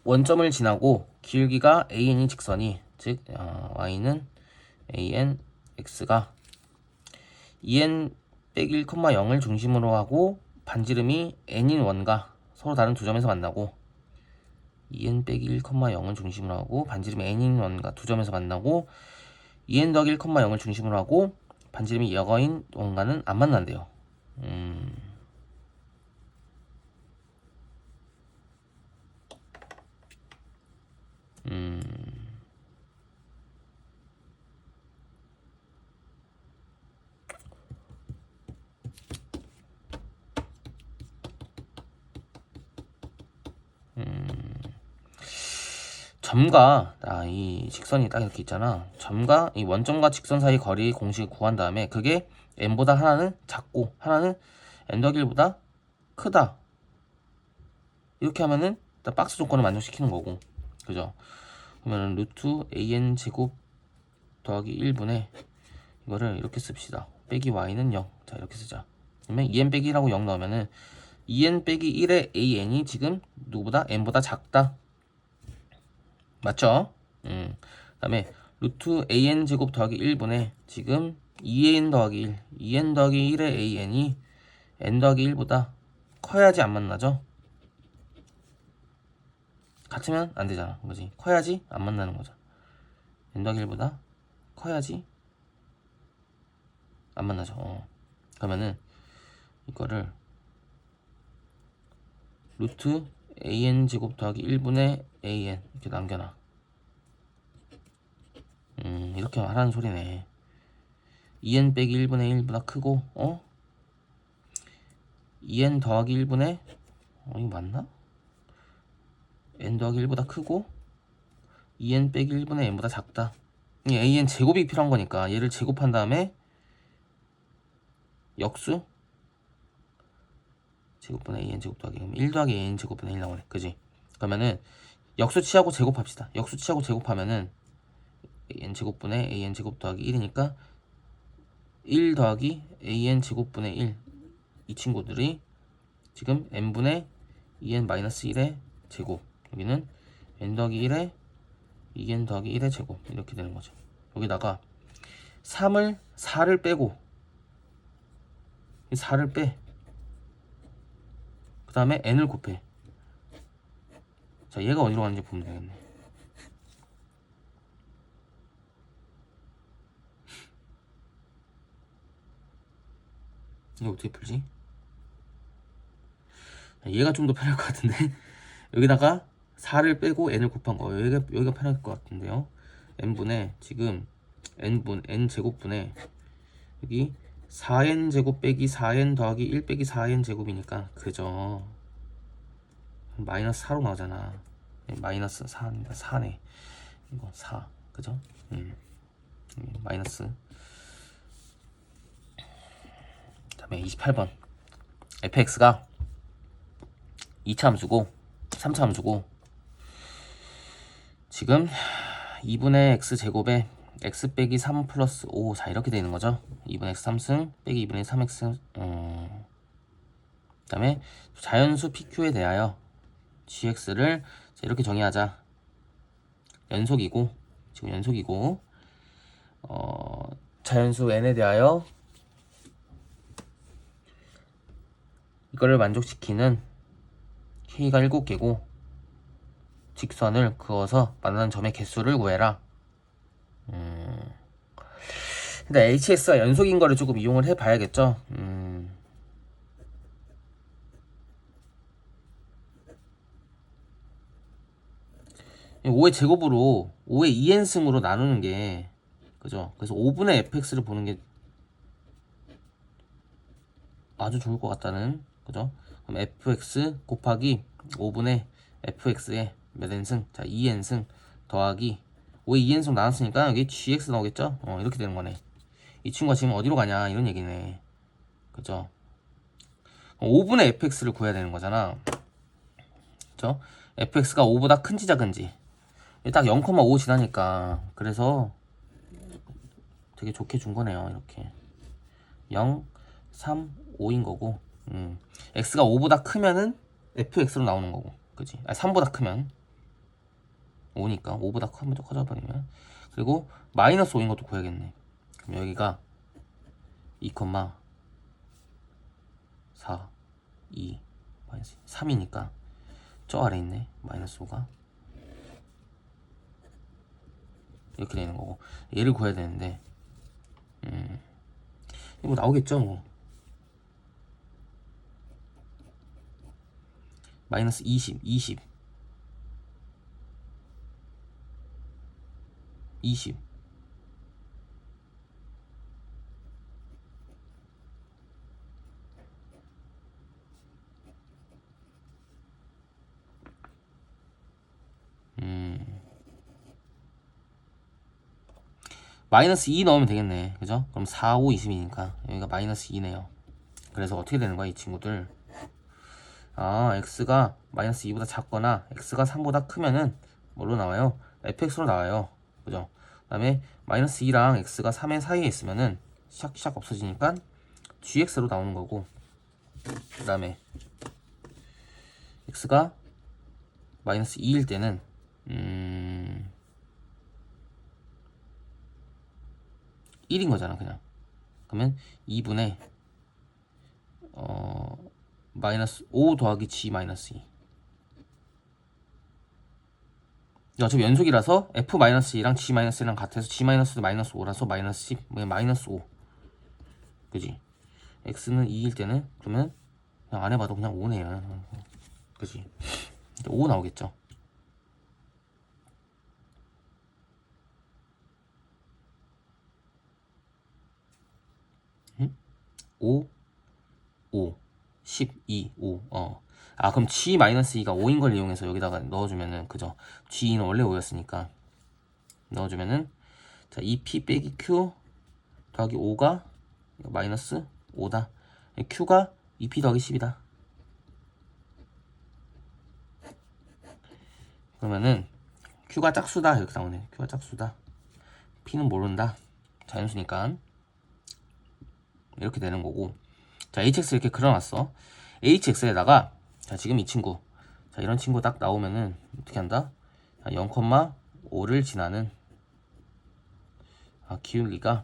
원점을 지나고 기울기가 AN인 직선이 즉 Y는 AN X가 2N 빼기 1, 0을 중심으로 하고 반지름이 N인 원과 서로 다른 두 점에서 만나고 2N 빼기 1, 0을 중심으로 하고 반지름이 N인 원과 두 점에서 만나고 2N 더하기 1, 0을 중심으로 하고 반지름이 여거인 원과는 안 만난대요. 점과 이 직선이 딱 이렇게 있잖아. 점과 이 원점과 직선 사이 거리 공식을 구한 다음에 그게 n보다 하나는 작고 하나는 n 더하기 1보다 크다. 이렇게 하면은 일단 박스 조건을 만족시키는 거고, 그죠? 그러면은 루트 an 제곱 더하기 1분의 이거를 이렇게 씁시다. 빼기 y는 0. 자 이렇게 쓰자. 그러면 2n 빼기 1하고 0 넣으면은 2n 빼기 1의 an이 지금 누구보다 n보다 작다. 맞죠? 그 다음에 루트 an 제곱 더하기 1분의 지금 2n 더하기 1 2n 더하기 1의 an이 n 더하기 1보다 커야지 안 만나죠? 같으면 안 되잖아. 그지? 커야지 안 만나는 거죠. n 더하기 1보다 커야지 안 만나죠. 그러면은 이거를 루트 an 제곱 더하기 1분의 an 이렇게 남겨놔. 이렇게 하라는 소리네. 2n 빼기 1분의 1보다 크고 2n 더하기 1분의 이거 맞나? n 더하기 1보다 크고 2n 빼기 1분의 n보다 작다. 이 an 제곱이 필요한 거니까 얘를 제곱한 다음에 역수 제곱분의 an 제곱 더하기 1 더하기 an 제곱분의 1 나오네. 그지? 그러면은 역수 취하고 제곱합시다. 역수 취하고 제곱하면은 an 제곱분의 an 제곱 더하기 1이니까 1 더하기 an 제곱분의 1. 이 친구들이 지금 n분의 2n 마이너스 1의 제곱. 여기는 n 더하기 1의 2n 더하기 1의 제곱. 이렇게 되는 거죠. 여기다가 4를 빼고 4를 빼. 그 다음에 n을 곱해. 자, 얘가 어디로 가는지 보면 되겠네. 이거 어떻게 풀지? 얘가 좀 더 편할 것 같은데. 여기다가 4를 빼고 n을 곱한 거. 여기가 편할 것 같은데요. n분의 지금 n 제곱분의 여기 4n 제곱 빼기 4n 더하기 1 빼기 4n 제곱이니까 그죠. 마이너스 4로 나오잖아. 마이너스 4입니다. 4네. 이거 4. 그죠? 마이너스. 그 다음에 28번. fx가 2차 함수고 3차 함수고 지금 2분의 x제곱에 x 빼기 3 플러스 5. 자, 이렇게 되는 거죠. 2분의 x 3승 빼기 2분의 3x. 그 다음에 자연수 pq에 대하여 gx를 이렇게 정의하자. 연속이고 지금 연속이고 자연수 n에 대하여 이거를 만족시키는 k가 7개고 직선을 그어서 만나는 점의 개수를 구해라. 근데 hs가 연속인 거를 조금 이용을 해 봐야겠죠. 5의 제곱으로 5의 2n승으로 나누는 게 그죠? 그래서 5분의 fx를 보는 게 아주 좋을 것 같다는 그죠? 그럼 fx 곱하기 5분의 fx의 몇 n승? 자, 2n승 더하기 5의 2n승 나눴으니까 여기 gx 나오겠죠? 이렇게 되는 거네. 이 친구가 지금 어디로 가냐 이런 얘기네. 그죠? 5분의 fx를 구해야 되는 거잖아. 그죠? fx가 5보다 큰지 작은지 딱 0,5 지나니까 그래서 되게 좋게 준 거네요. 이렇게 0, 3, 5인 거고 x가 5보다 크면은 fx로 나오는 거고 그지? 3보다 크면 5니까 5보다 크면 커져 버리면 그리고 마이너스 5인 것도 구해야겠네. 그럼 여기가 2, 4, 2, 마이너스 3이니까 저 아래 있네. 마이너스 5가 이렇게 되는 거고 얘를 구해야 되는데 이거 나오겠죠 뭐. 마이너스 20 마이너스 2 넣으면 되겠네. 그죠? 그럼 4, 5, 20이니까 여기가 마이너스 2네요. 그래서 어떻게 되는 거야 이 친구들? x가 마이너스 2보다 작거나 x가 3보다 크면은 뭘로 나와요? fx로 나와요. 그죠? 그 다음에 마이너스 2랑 x가 3의 사이에 있으면은 샥샥 없어지니까 gx로 나오는 거고 그 다음에 x가 마이너스 2일 때는 1인 거잖아 그냥. 그러면 2분의 마이너스 5 더하기 g 마이너스 2. 어차피 연속이라서 f-2랑 g-1랑 같아서 g-도 마이너스 5라서 마이너스 10, 마이너스 5. 그지? x는 2일 때는 그러면 그냥 안 해봐도 그냥 5네요. 그지? 5 나오겠죠? 응? 5, 5, 12, 5. 아 그럼 g-2가 5인 걸 이용해서 여기다가 넣어주면은 그죠? g는 원래 5였으니까 넣어주면은 자 2p 빼기 q 더하기 5가 마이너스 5다. q가 2p 더하기 10이다. 그러면은 q가 짝수다 이렇게 나오네. q가 짝수다. p는 모른다. 자연수니까 이렇게 되는 거고. 자 hx 이렇게 그려놨어. hx에다가 자 지금 이 친구 자 이런 친구 딱 나오면은 어떻게 한다? 0,5를 지나는 기울기가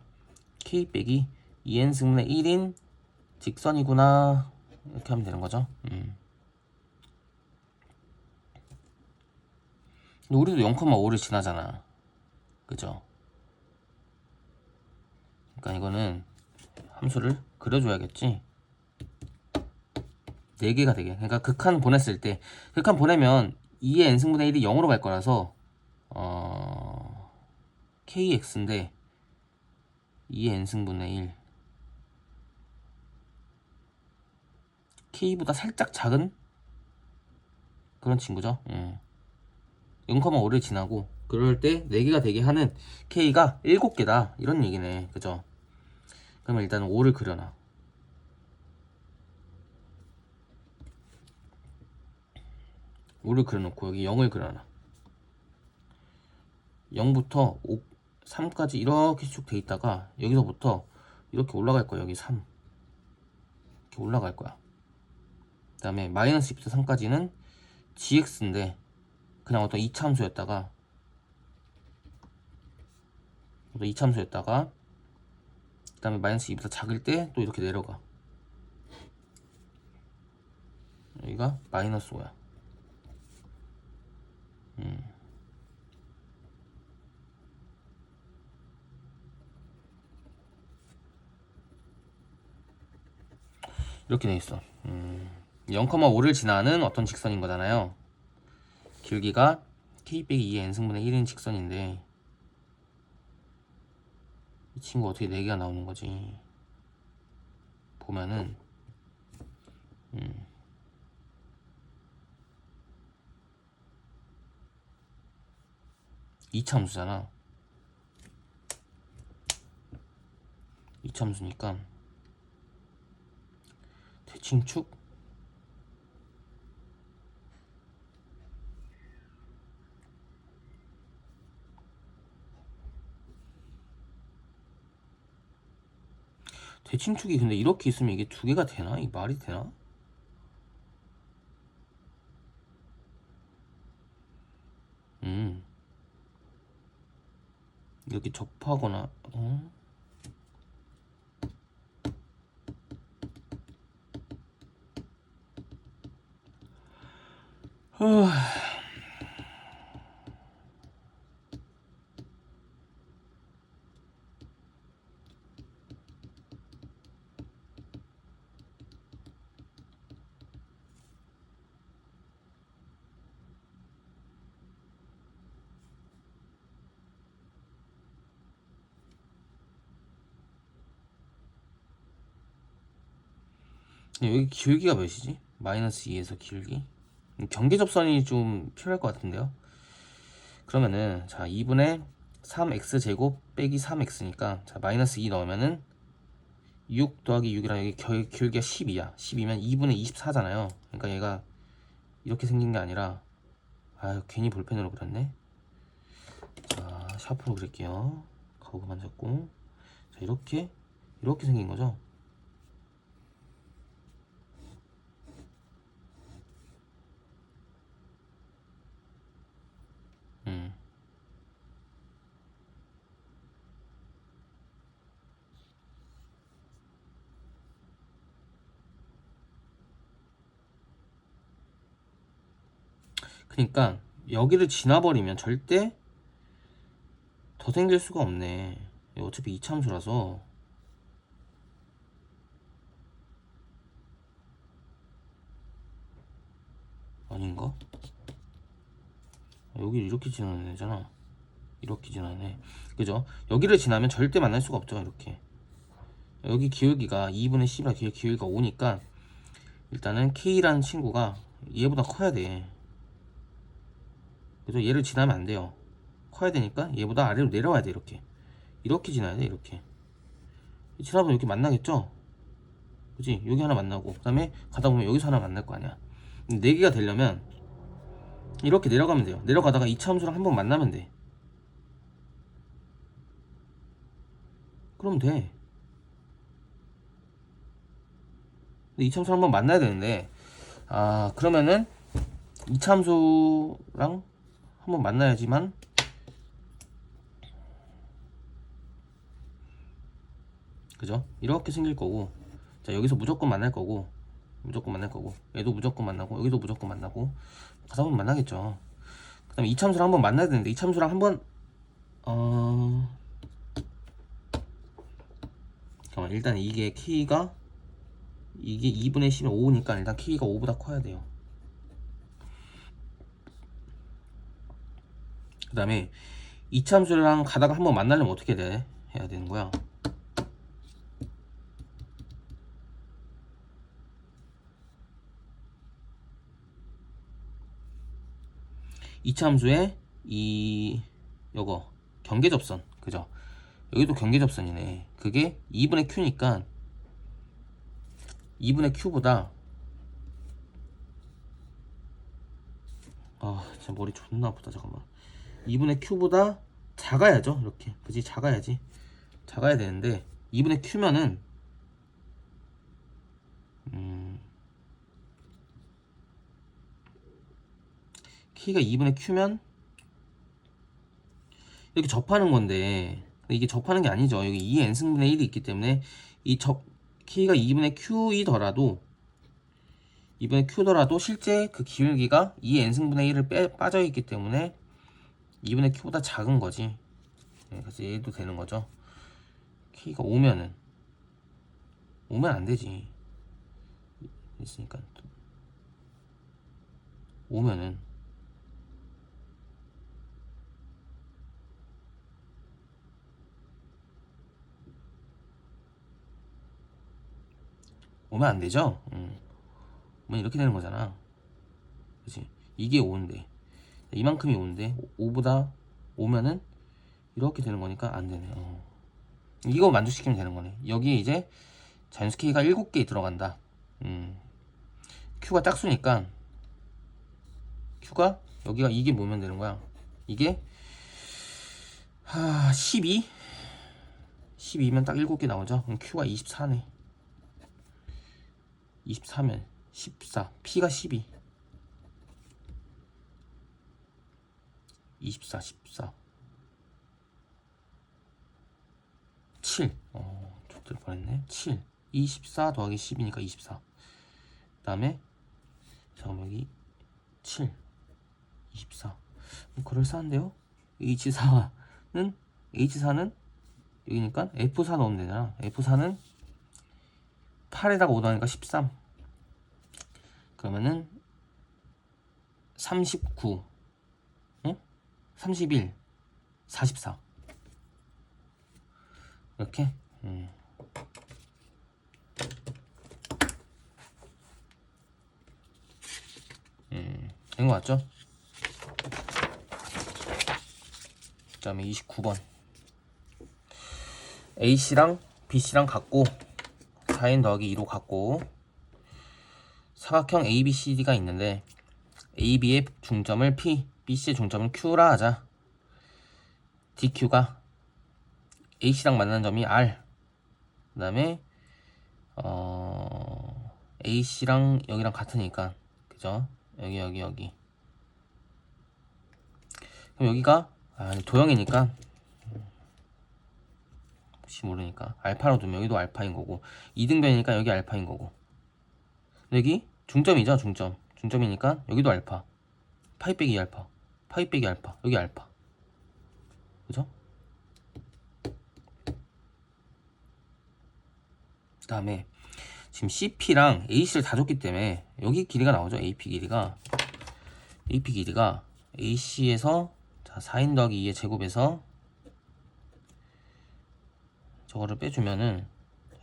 k 빼기 2n승분의 1인 직선이구나 이렇게 하면 되는 거죠. 우리도 0,5를 지나잖아. 그죠? 그러니까 이거는 함수를 그려줘야겠지. 4개가 되게. 그러니까 극한 보냈을 때 극한 보내면 2의 n승분의 1이 0으로 갈 거라서 kx인데 2의 n승분의 1 k보다 살짝 작은 그런 친구죠. 0,5를 지나고 그럴 때 4개가 되게 하는 k가 7개다 이런 얘기네. 그죠? 그러면 일단 5를 그려놔. 5를 그려놓고 여기 0을 그려놔. 0부터 5, 3까지 이렇게 쭉 돼 있다가 여기서부터 이렇게 올라갈 거야. 여기 3 이렇게 올라갈 거야. 그 다음에 마이너스 2부터 3까지는 gx인데 그냥 어떤 이차함수였다가 그 다음에 마이너스 2보다 작을 때 또 이렇게 내려가. 여기가 마이너스 5야. 이렇게 돼 있어. 0,5를 지나는 어떤 직선인 거잖아요. 길기가 k 빼기 2의 n승분의 1인 직선인데 이 친구 어떻게 4개가 나오는 거지? 보면은 이차함수잖아. 이차함수니까 대칭축 대칭축이 근데 이렇게 있으면 이게 2개가 되나? 이 말이 되나? 이렇게 접하거나 여기 기울기가 몇이지? 마이너스 2에서 기울기 경계접선이 좀 필요할 것 같은데요. 그러면은 자 2분의 3x제곱 빼기 3x니까 자 마이너스 2 넣으면은 6 더하기 6이랑 여기 기울기가 12야 12면 2분의 24잖아요. 그러니까 얘가 이렇게 생긴 게 아니라 아유 괜히 볼펜으로 그렸네. 자 샤프로 그릴게요. 가구만 잡고 자 이렇게 생긴 거죠. 그러니까 여기를 지나버리면 절대 더 생길 수가 없네. 어차피 이차함수라서 아닌가? 여기를 이렇게 지나는 애잖아. 이렇게 지나네. 그죠? 여기를 지나면 절대 만날 수가 없죠. 이렇게 여기 기울기가 2분의 10이라 기울기가 5니까 일단은 K라는 친구가 얘보다 커야 돼. 그래서 얘를 지나면 안 돼요. 커야 되니까 얘보다 아래로 내려와야 돼. 이렇게 지나야 돼. 이렇게 지나보면 이렇게 만나겠죠. 그치? 여기 하나 만나고 그 다음에 가다 보면 여기서 하나 만날 거 아니야. 4개가 되려면 이렇게 내려가면 돼요. 내려가다가 이차 함수랑 한번 만나면 돼. 그럼 돼. 근데 이차 함수랑 한번 만나야 되는데 그러면은 이차 함수랑 한번 만나야지만 그죠? 이렇게 생길 거고, 자 여기서 무조건 만날 거고, 얘도 무조건 만나고, 여기도 무조건 만나고, 가다 보면 만나겠죠. 그 다음에 이참수랑 한번 만나야 되는데, 이참수랑 한번 잠깐만, 일단 이게 2분의 10이 5니까 일단 K가 5보다 커야 돼요. 그 다음에 이참수랑 가다가 한번 만나려면 어떻게 해야 되는 거야? 이차함수에 요거 경계접선, 그죠? 여기도 경계접선이네. 그게 2분의 Q니까 2분의 Q보다 진짜 머리 존나 아프다. 잠깐만. 2분의 Q보다 작아야죠. 이렇게 그지? 작아야 되는데 2분의 Q면은 K가 2분의 Q면 이렇게 접하는 건데, 이게 접하는 게 아니죠. 여기 2n승분의 1이 있기 때문에 K가 2분의 Q더라도 실제 그 기울기가 2n승분의 1을 빠져 있기 때문에 2분의 Q보다 작은 거지. 네, 그래서 얘도 되는 거죠. K가 오면 안 되지. 있으니까 오면 안 되죠. 오면 이렇게 되는 거잖아. 그치? 이게 5인데 이만큼이 5인데 5보다 오면은 이렇게 되는 거니까 안 되네. 이거 만족시키면 되는 거네. 여기에 이제 자연수 K가 7개 들어간다. Q가 짝수니까 Q가 여기가 이게 뭐면 되는 거야. 이게 12면 딱 7개 나오죠. 그럼 Q가 24네. 24면 14, P가 12, 24, 14, 7. 족될 뻔했네. 7, 24 더하기 10이니까 24. 그 다음에 잠깐만, 여기 7, 24. 그럴싸한데요? H4는 여기니까 F4 넣으면 되잖아. F4는 8에다가 5 더하니까 13. 그러면은 39, 31, 44. 이렇게. 된 거 같죠? 그 다음에 29번. A씨랑 B씨랑 같고 4n 더하기 2로 같고 사각형 ABCD가 있는데 AB의 중점을 P, BC의 중점을 Q라 하자. DQ가 AC랑 만나는 점이 R, 그 다음에 AC랑 여기랑 같으니까, 그죠? 여기 그럼 여기가 도형이니까 혹시 모르니까 알파로 두면 여기도 알파인 거고, 이등변이니까 여기 알파인 거고, 여기 중점이죠. 중점이니까 여기도 알파, 파이 빼기 알파, 여기 알파, 그죠? 그 다음에 지금 CP랑 AC를 다 줬기 때문에 여기 길이가 나오죠. AP 길이가 AC에서 4n 더하기 2의 제곱에서 저거를 빼주면은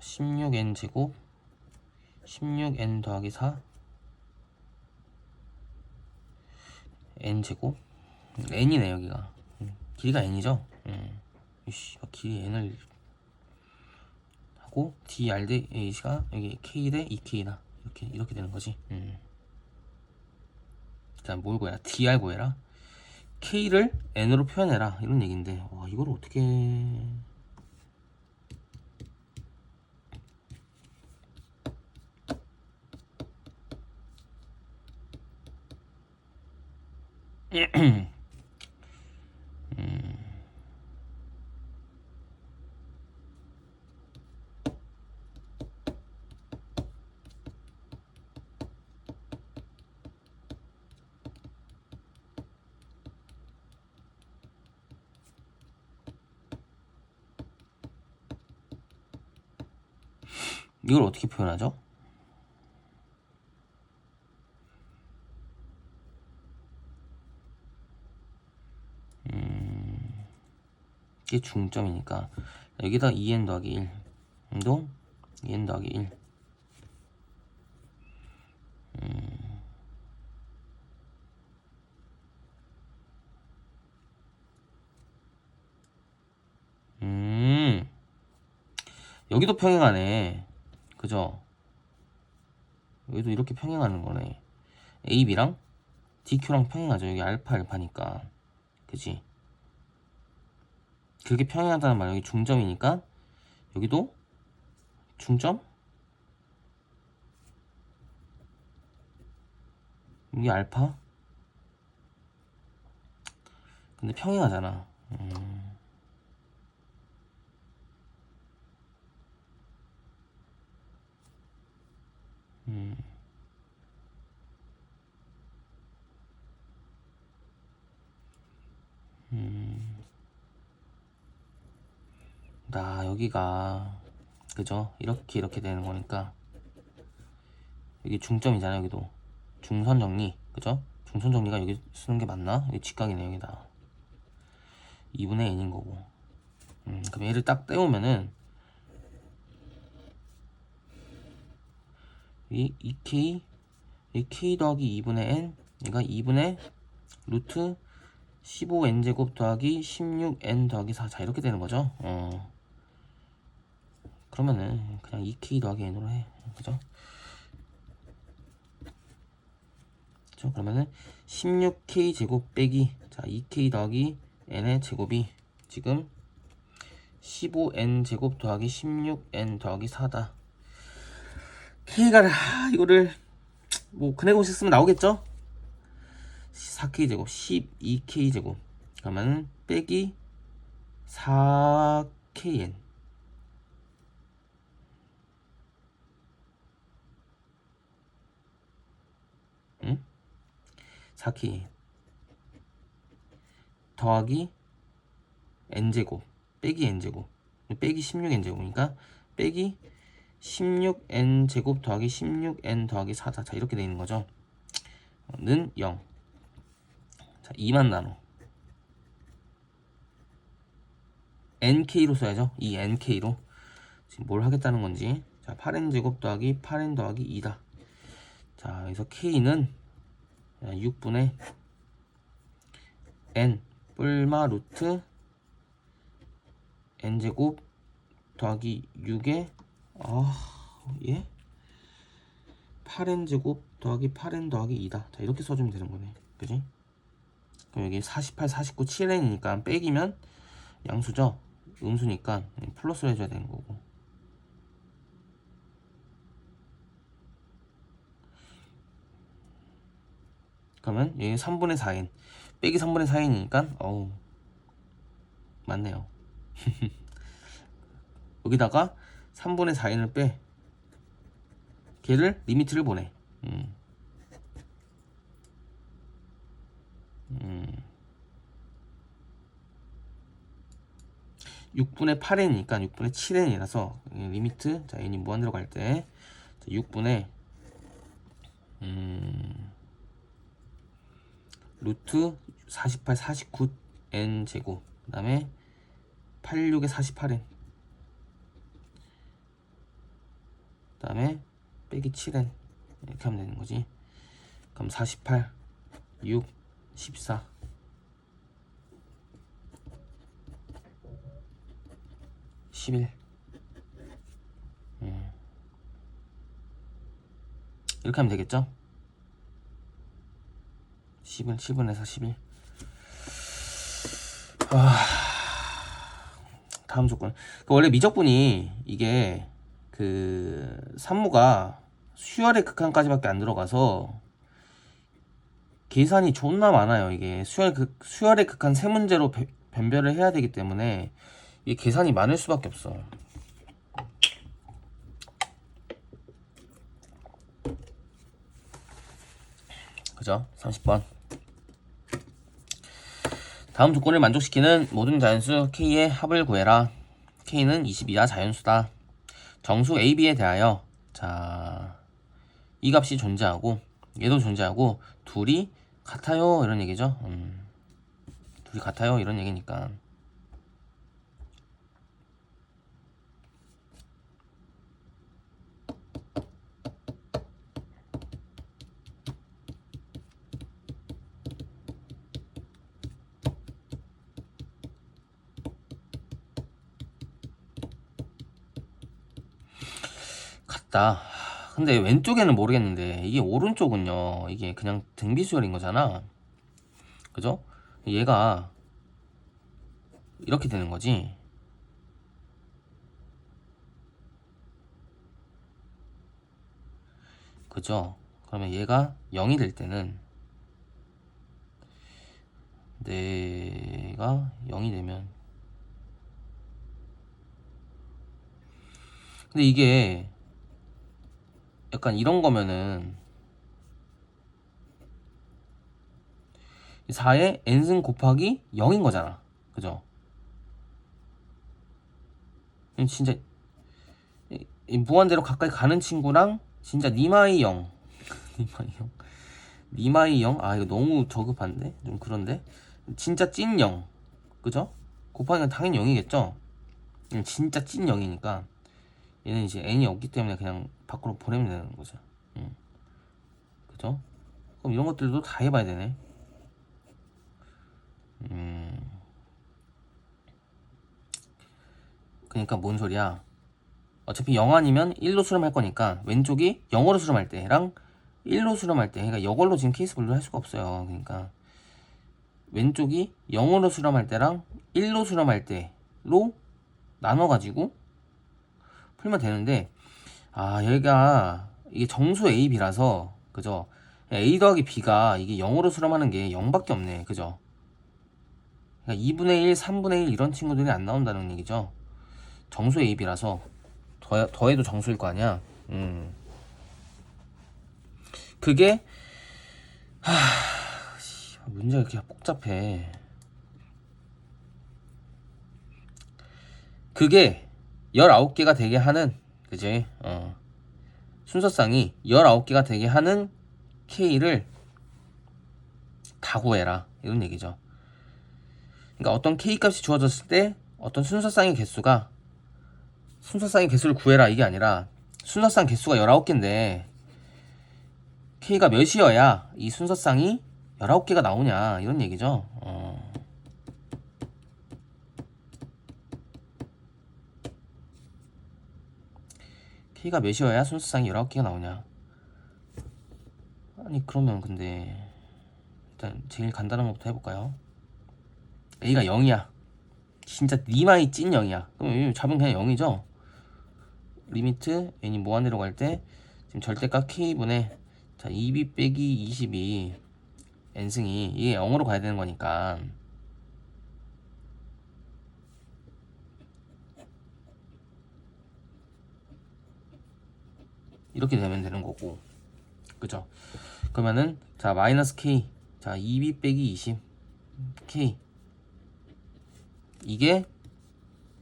16n 제곱 16n 더하기 4 n제곱 n이네 여기가. 길이가 n이죠. 이씨, 길이 n을 하고 dr 대 a가 여기 k 대 2k나 이렇게 되는 거지. 자, 뭘 구해라? dr 구해라. k를 n으로 표현해라 이런 얘기인데, 와, 이걸 어떻게 이걸 어떻게 표현하죠? 이게 중점이니까 여기다 2n 더하기 1 도 2n 더하기 1. 여기도 평행하네. 그죠? 여기도 이렇게 평행하는 거네. AB랑 DQ랑 평행하죠. 여기 알파니까. 그지? 그렇게 평행하다는 말, 여기 중점이니까 여기도 중점? 여기 알파? 근데 평행하잖아. 나 여기가 그죠? 이렇게 되는 거니까 여기 중점이잖아. 여기도 중선 정리, 그죠? 중선 정리가 여기 쓰는 게 맞나? 여기 직각이네. 여기다 2분의 n인 거고. 그럼 얘를 딱 떼우면은 이 2k 이 k 더하기 2분의 n, 얘가 2분의 루트 15n제곱 더하기 16n 더하기 4. 자, 이렇게 되는 거죠. 그러면은 그냥 2k 더하기 n으로 해. 그죠? 그러면은 16k 제곱 빼기, 자, 2k 더하기 n의 제곱이 지금 15n 제곱 더하기 16n 더하기 4다. k가 이거를 뭐 근해 공식 쓰면 나오겠죠? 4k 제곱 12k 제곱 그러면은 빼기 4kn. 응? 4kn 더하기 n제곱 빼기 n제곱 빼기 16n제곱이니까 빼기 16n제곱 더하기 16n 더하기 4다. 자, 이렇게 되는 거죠. 는 0. 자, 2만 나눠 nk로 써야죠. 이 nk로 지금 뭘 하겠다는 건지. 자, 8n제곱 더하기 8n 더하기 2다. 자, 여기서 k는 6분의 n 뿔마 루트 n제곱 더하기 6에 예? 8n제곱 더하기 8n 더하기 2다. 자, 이렇게 써주면 되는 거네. 그지? 그럼 여기 48, 49, 7n이니까 빼기면 양수죠? 음수니까 플러스를 해줘야 되는 거고. 그러면 여기 3분의 4n 빼기 3분의 4n이니까 어우 맞네요. 여기다가 3분의 4n을 빼 걔를 리미트를 보내. 6분의 8n이니까 6분의 7n이라서 리미트, 자, n이 무한대로 갈 때 6분의 루트 48, 49n 제곱 그 다음에 86에 48n 그 다음에 빼기 7n 이렇게 하면 되는 거지. 그럼 48, 6, 14 11 이렇게 하면 되겠죠? 10분에서 11. 다음 조건. 원래 미적분이 이게 그 산무가 수열의 극한까지밖에 안 들어가서 계산이 존나 많아요. 이게 수열의 극한 세 문제로 변별을 해야 되기 때문에 이게 계산이 많을 수밖에 없어. 그죠? 30번. 다음 조건을 만족시키는 모든 자연수 K의 합을 구해라. K는 22야 자연수다. 정수 AB에 대하여 자, 이 값이 존재하고 얘도 존재하고 둘이 같아요 이런 얘기죠. 둘이 같아요 이런 얘기니까. 같다. 근데 왼쪽에는 모르겠는데 이게 오른쪽은요, 이게 그냥 등비수열인 거잖아. 그죠? 얘가 이렇게 되는 거지. 그죠? 그러면 얘가 0이 될 때는, 내가 0이 되면, 근데 이게 약간 이런 거면은 4에 n승 곱하기 0인 거잖아. 그죠? 진짜 이 무한대로 가까이 가는 친구랑 진짜 니마이 0 니마이 0 니마이 0 아 이거 너무 저급한데? 좀 그런데? 진짜 찐 0 그죠? 곱하기는 당연히 0이겠죠? 진짜 찐 0이니까 얘는 이제 n이 없기 때문에 그냥 밖으로 보내면 되는 거죠. 그죠? 그럼 이런 것들도 다 해봐야 되네. 그러니까 뭔 소리야? 어차피 0 아니면 1로 수렴할 거니까 왼쪽이 0으로 수렴할 때랑 1로 수렴할 때, 그러니까 이걸로 지금 케이스 분류를 할 수가 없어요. 그러니까 왼쪽이 0으로 수렴할 때랑 1로 수렴할 때로 나눠가지고 풀면 되는데, 아 얘가 이게 정수 A, B라서 그죠? A 더하기 B가 이게 0으로 수렴하는 게 0밖에 없네. 그죠? 그러니까 2분의 1, 3분의 1 이런 친구들이 안 나온다는 얘기죠. 정수 A, B라서 더해도 정수일 거 아니야. 그게 문제가 그렇게 복잡해. 그게 19개가 되게 하는, 그지? 순서쌍이 19개가 되게 하는 K를 다 구해라 이런 얘기죠. 그러니까 어떤 K 값이 주어졌을 때 어떤 순서쌍의 개수를 구해라 이게 아니라, 순서쌍 개수가 19개인데 K가 몇이어야 이 순서쌍이 19개가 나오냐 이런 얘기죠. K가 몇이어야 순서쌍이 19개가 나오냐. 아니 그러면 근데 일단 제일 간단한 것부터 해볼까요? A가 0이야. 진짜 니마이 찐 0이야. 그럼 잡으면 그냥 0이죠. 리미트 n이 무한대로 갈 때 지금 절대값 k분의, 자 2b 빼기 22 n승이 이게 0으로 가야 되는 거니까 이렇게 되면 되는 거고. 그죠? 그러면은 자 마이너스 k, 자 2b 빼기 20 k, 이게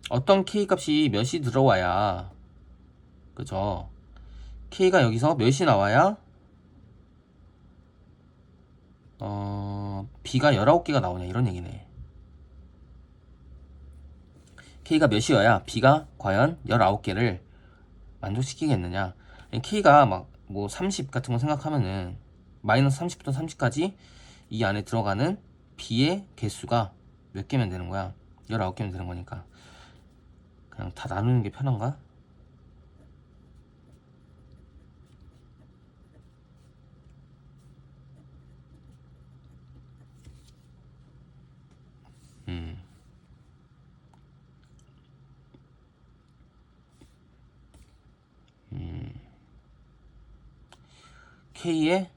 어떤 k 값이 몇이 들어와야, 그죠? k가 여기서 몇이 나와야 b가 19개가 나오냐 이런 얘기네. k가 몇이어야 b가 과연 19개를 만족시키겠느냐. k가 막 뭐 30 같은 거 생각하면은 마이너스 30부터 30까지 이 안에 들어가는 B의 개수가 몇 개면 되는 거야? 19개면 되는 거니까 그냥 다 나누는 게 편한가? K의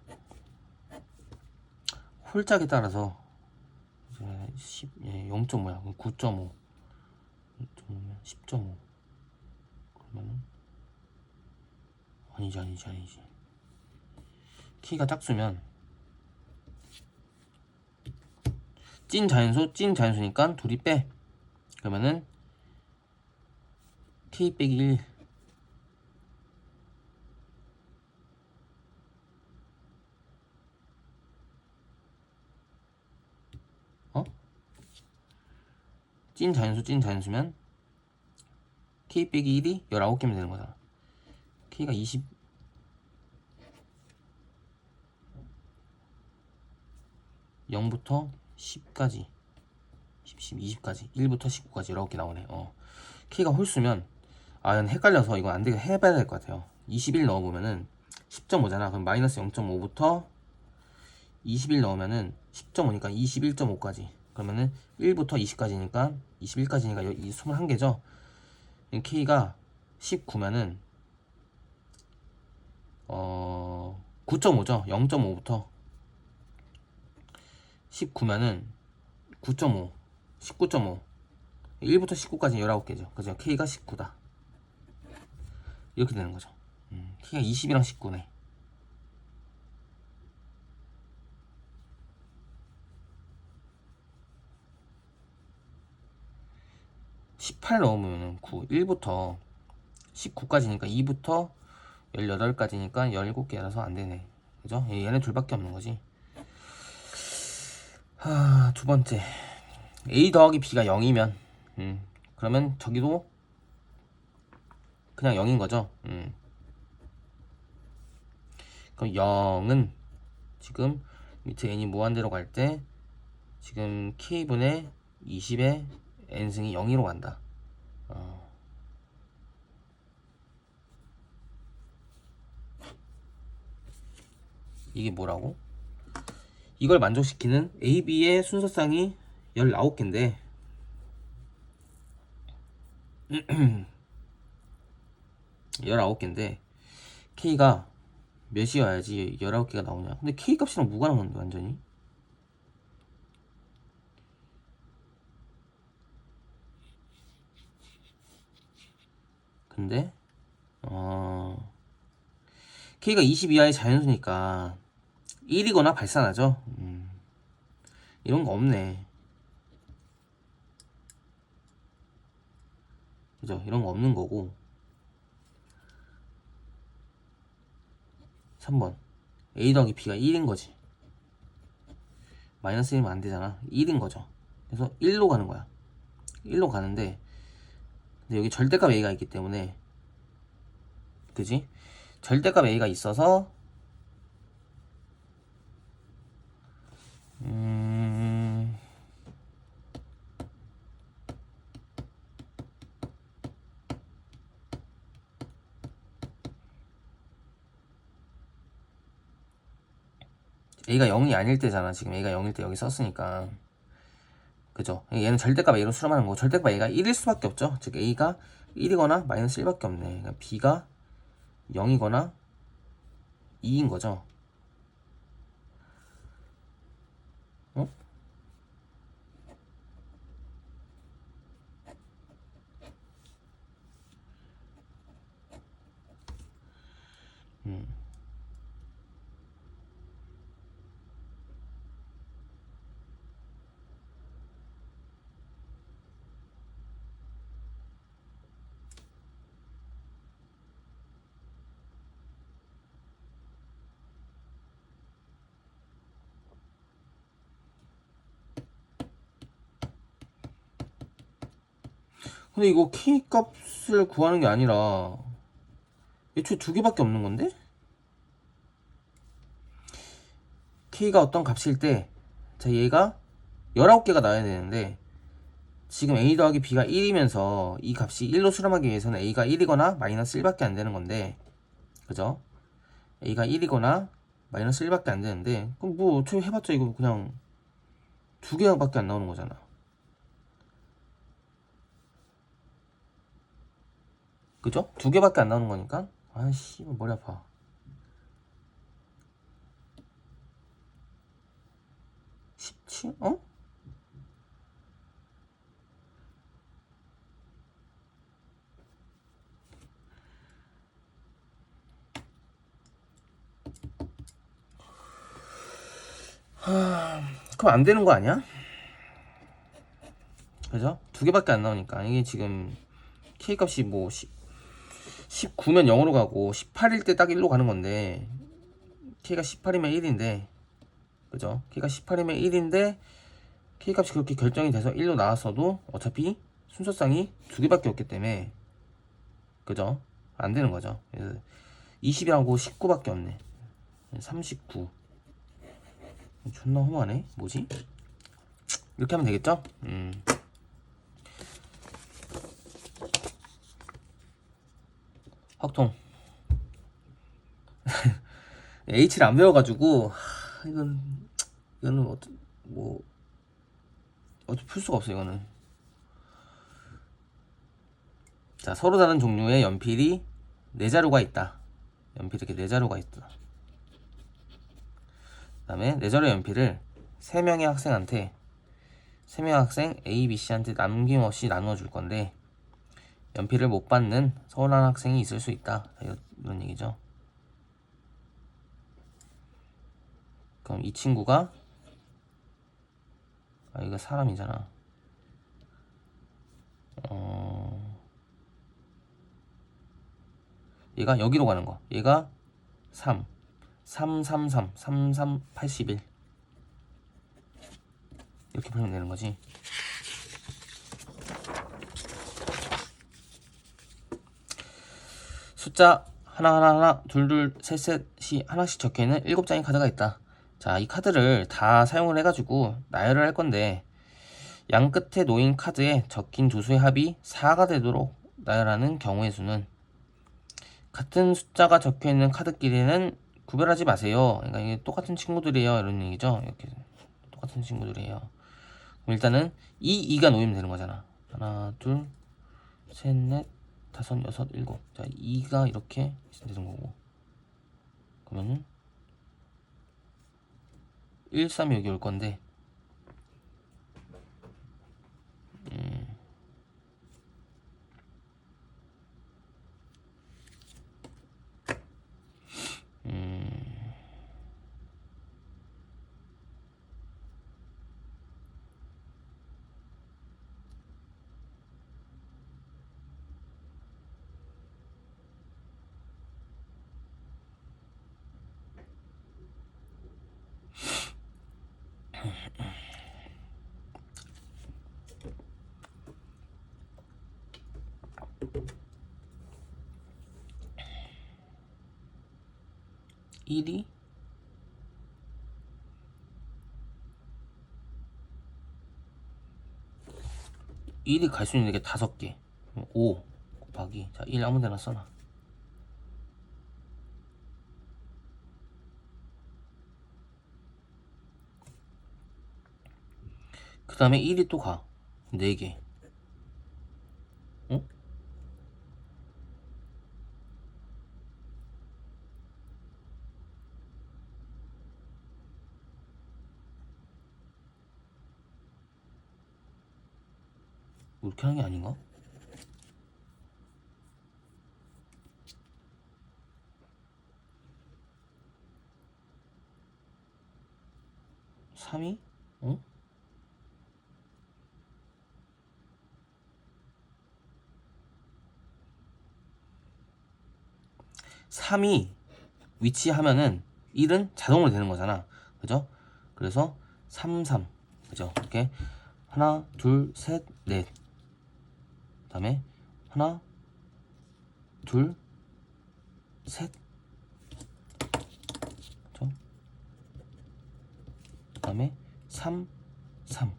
홀짝에 따라서 이제 0.5야. 9.5, 10.5. 그러면은 아니지. K가 짝수면 찐 자연수니까 둘이 빼. 그러면은 K 빼기 1. 어? 찐 자연수면 K 빼기 1이 19개면 되는 거잖아. K가 0부터 10까지 20까지 1부터 19까지 19개 나오네. K가 홀수면 이건 헷갈려서 이거 안 되게 해봐야 될 것 같아요. 21 넣어보면은 10.5잖아. 그럼 마이너스 0.5부터 21 넣으면은 10.5니까 21.5까지. 그러면은 1부터 20까지니까 21까지니까 21개죠. K가 19면은 9.5죠. 0.5부터 19면은 9.5, 19.5, 1부터 19까지 19개죠. 그죠? K가 19다. 이렇게 되는 거죠. K가 20이랑 19네. 18 넣으면 9, 1부터 19까지니까 2부터 18까지니까 17개라서 안 되네. 그죠? 얘네 둘밖에 없는 거지. 두 번째. A 더하기 B가 0이면, 그러면 저기도 그냥 0인 거죠. 그럼 0은 지금 밑에 n이 무한대로 갈 때 지금 k분의 20의 n승이 0으로 간다. 이게 뭐라고? 이걸 만족시키는 A, B의 순서쌍이 19개인데 19개인데 K가 몇이어야지 19개가 나오냐. 근데 K 값이랑 무관한건데 완전히. 근데 K가 20 이하의 자연수니까 1이거나 발산하죠. 이런 거 없네. 그죠? 이런 거 없는 거고. 3번 A 더하기 B가 1인 거지. 마이너스 1이면 안 되잖아. 1인 거죠. 그래서 1로 가는 거야. 1로 가는데 근데 여기 절대값 A가 있기 때문에 그지? 절대값 A가 있어서 A가 0이 아닐 때잖아. 지금 A가 0일 때 여기 썼으니까. 그죠? 얘는 절대값 A로 수렴하는 거고 절대값 A가 1일 수밖에 없죠. 즉 A가 1이거나 마이너스 1밖에 없네. 그러니까 B가 0이거나 2인 거죠. 어? 근데 이거 K 값을 구하는 게 아니라 애초에 두 개밖에 없는 건데? K가 어떤 값일 때 자, 얘가 19개가 나와야 되는데 지금 a 더하기 b가 1이면서 이 값이 1로 수렴하기 위해서는 a가 1이거나 마이너스 1밖에 안 되는 건데, 그죠? a가 1이거나 마이너스 1밖에 안 되는데, 그럼 뭐 어차피 해봤자 이거 그냥 2개밖에 안 나오는 거잖아. 그죠? 2개밖에 안 나오는 거니까. 아씨, 머리 아파. 17? 어? 그럼 안 되는 거 아니야? 그죠? 2개밖에 안 나오니까. 이게 지금 K값이 뭐 19면 0으로 가고 18일 때 딱 1로 가는 건데, K가 18이면 1인데, 그죠? K가 18이면 1인데 K값이 그렇게 결정이 돼서 1로 나왔어도 어차피 순서상이 2개밖에 없기 때문에, 그죠? 안 되는 거죠. 20이라고 19밖에 없네. 39. 존나 허무하네. 뭐지? 이렇게 하면 되겠죠? 확통. H를 안 배워가지고 이거는 어떻게 풀 수가 없어. 이거는. 자, 서로 다른 종류의 연필이 4자루가 있다. 연필 이렇게 4자루가 있다. 그 다음에 4자루 연필을 3명의 학생한테, 3명의 학생 A, B, C한테 남김없이 나누어 줄 건데, 연필을 못 받는 서운한 학생이 있을 수 있다. 이런 얘기죠. 그럼 이 친구가, 이거 사람이잖아. 얘가 여기로 가는 거. 얘가 3, 333, 3381. 이렇게 풀면 되는 거지. 숫자 하나, 둘, 셋이 하나씩 적혀있는 7장의 카드가 있다. 자, 이 카드를 다 사용을 해가지고 나열을 할 건데, 양 끝에 놓인 카드에 적힌 두 수의 합이 4가 되도록 나열하는 경우의 수는, 같은 숫자가 적혀있는 카드끼리는 구별하지 마세요. 그러니까 이게 똑같은 친구들이에요. 이런 얘기죠. 이렇게 똑같은 친구들이에요. 그럼 일단은 2가 놓이면 되는 거잖아. 하나, 둘, 셋, 넷, 다섯, 여섯, 일곱. 자, 2가 이렇게 있으면 되는 거고. 그러면은 1, 3이 여기 올 건데, 일이 1이 갈 수 있는 게 5개. 5 곱하기, 자, 1 아무 데나 써놔. 그 다음에 1이 또 가. 4개. 어? 이렇게 하는 게 아닌가? 3이? 어? 3이 위치하면은 1은 자동으로 되는 거잖아. 그죠? 그래서 3, 3. 그죠? 이렇게 하나, 둘, 셋, 넷. 그 다음에 하나, 둘, 셋. 그죠? 그 다음에 3 3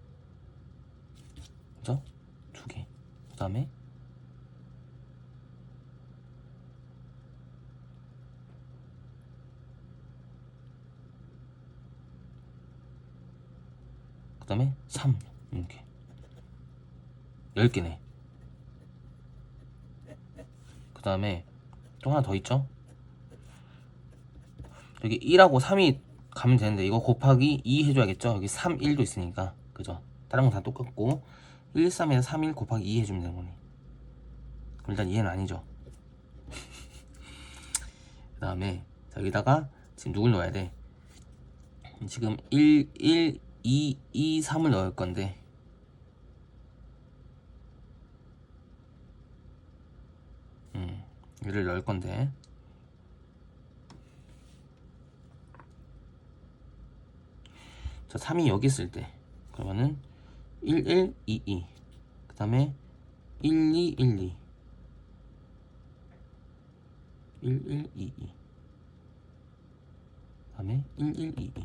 그죠? 2개. 그 다음에 그 다음에 3 이렇게 10개네. 그 다음에 또 하나 더 있죠? 여기 1하고 3이 가면 되는데 이거 곱하기 2 해줘야겠죠? 여기 3, 1도 있으니까 그죠? 다른 건 다 똑같고 1, 3에서 3, 1 곱하기 2 해주면 되는 거네. 그럼 일단 얘는 아니죠. 그 다음에 여기다가 지금 누굴 넣어야 돼? 지금 1, 1, 2, 2, 3을 넣을 건데 얘를 넣을 건데 자 3이 여기 있을 때 그러면은 1, 1, 2, 2 그 다음에 1, 2, 1, 2 1, 1, 2, 2 그 다음에 1, 1, 2, 2 그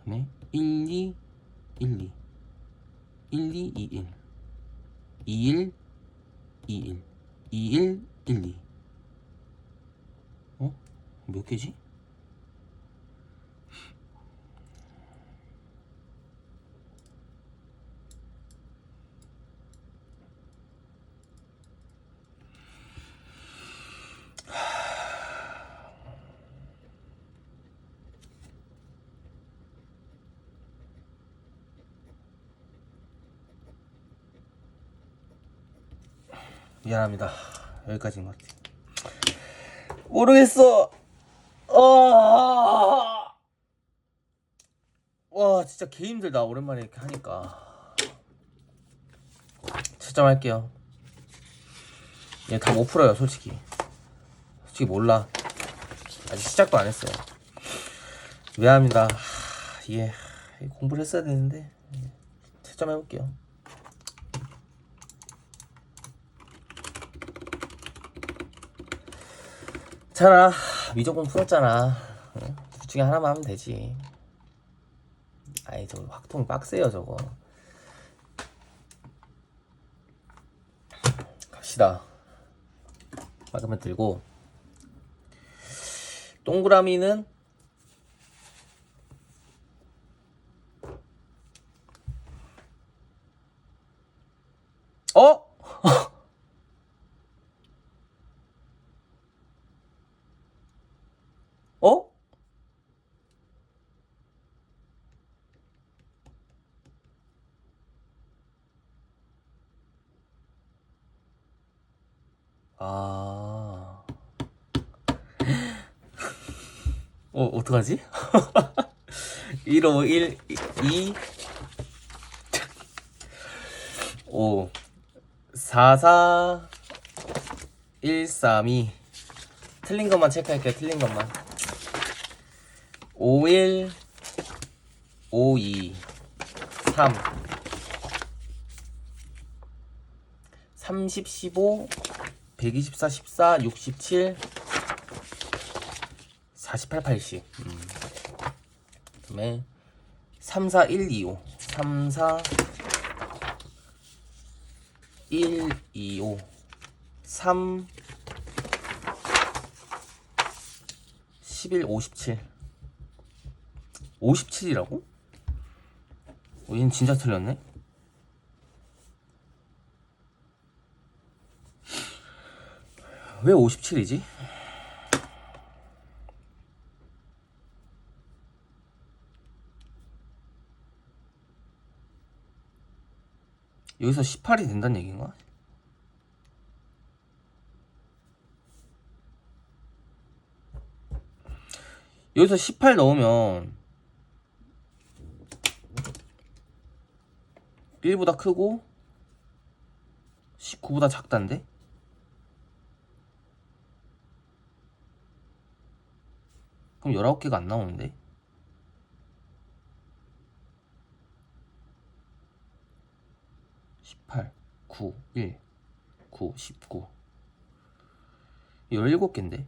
다음에 1, 2, 1, 2 1, 2, 2, 1 2, 1, 2, 1 2, 1, 1, 2 어? 몇 개지? 미안합니다. 여기까지인 것 같아. 모르겠어. 와 진짜 개 힘들다. 오랜만에 이렇게 하니까. 채점할게요. 얘 다 못 풀어요 솔직히. 솔직히 몰라. 아직 시작도 안 했어요. 미안합니다. 예, 공부를 했어야 되는데. 채점해볼게요. 괜찮아. 미적분 풀었잖아. 둘 중에 하나만 하면 되지. 아이 저거 확통 빡세요 저거. 갑시다. 마그마 들고 동그라미는 어? 어? 아. 어떡하지? 1, 5, 1, 2, 5, 4, 4, 1, 3, 2. 틀린 것만 체크할게요. 틀린 것만. 5, 1, 5, 2, 3, 30, 15, 124, 14, 67, 48, 80. 그 다음에 3, 4, 1, 2, 5. 3, 4, 1, 2, 5. 3, 11, 57. 57이라고? 얘는 진짜 틀렸네? 왜 57이지? 여기서 18이 된다는 얘기인가? 여기서 18 넣으면 1보다 크고 19보다 작단데? 그럼 19개가 안 나오는데? 18, 9, 1, 9, 19 17개인데?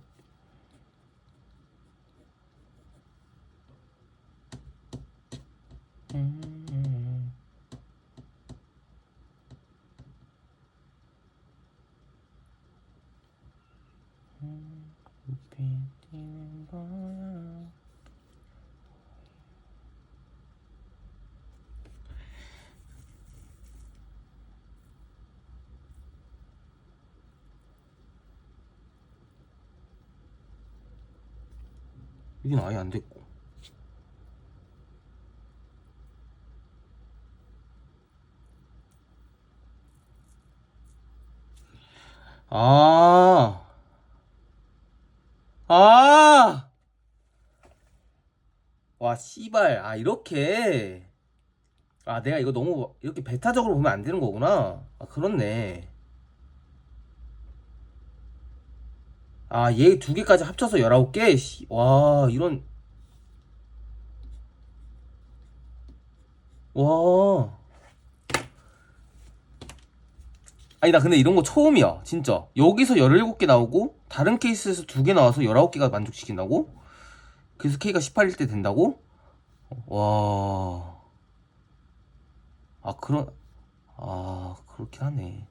이게 아예 안 됐고. 아, 아, 와, 씨발. 아, 이렇게. 아, 내가 이거 너무 이렇게 배타적으로 보면 안 되는 거구나. 아, 그렇네. 아, 얘 두 개까지 합쳐서 19개? 와, 이런. 와. 아니, 나 근데 이런 거 처음이야. 진짜. 여기서 17개 나오고, 다른 케이스에서 2개 나와서 19개가 만족시킨다고? 그래서 K가 18일 때 된다고? 와. 아, 그렇긴 하네.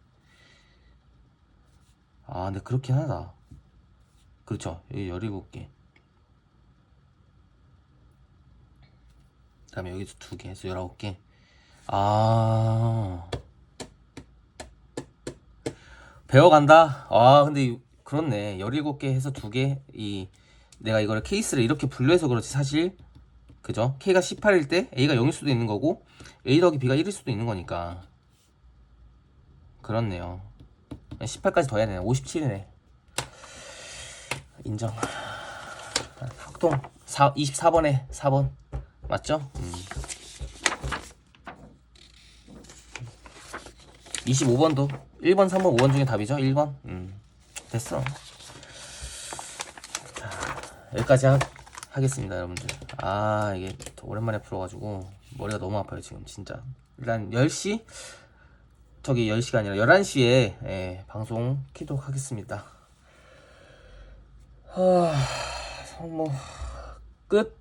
아, 근데 그렇긴 하다. 그렇죠. 여기 17개. 그 다음에 여기서 2개 해서 19개. 아. 배워간다? 아, 근데 그렇네. 17개 해서 2개. 내가 이거를 케이스를 이렇게 분류해서 그렇지, 사실. 그죠? K가 18일 때 A가 0일 수도 있는 거고, A 더하기 B가 1일 수도 있는 거니까. 그렇네요. 18까지 더 해야 되네. 57이네. 인정. 확동 24번에 4번 맞죠? 25번도 1번, 3번, 5번 중에 답이죠? 1번. 됐어. 자, 여기까지 하겠습니다, 여러분들. 아, 이게 오랜만에 풀어가지고 머리가 너무 아파요 지금 진짜. 일단 10시 저기 10시가 아니라 11시에 방송 키도록 하겠습니다. 뭐 끝.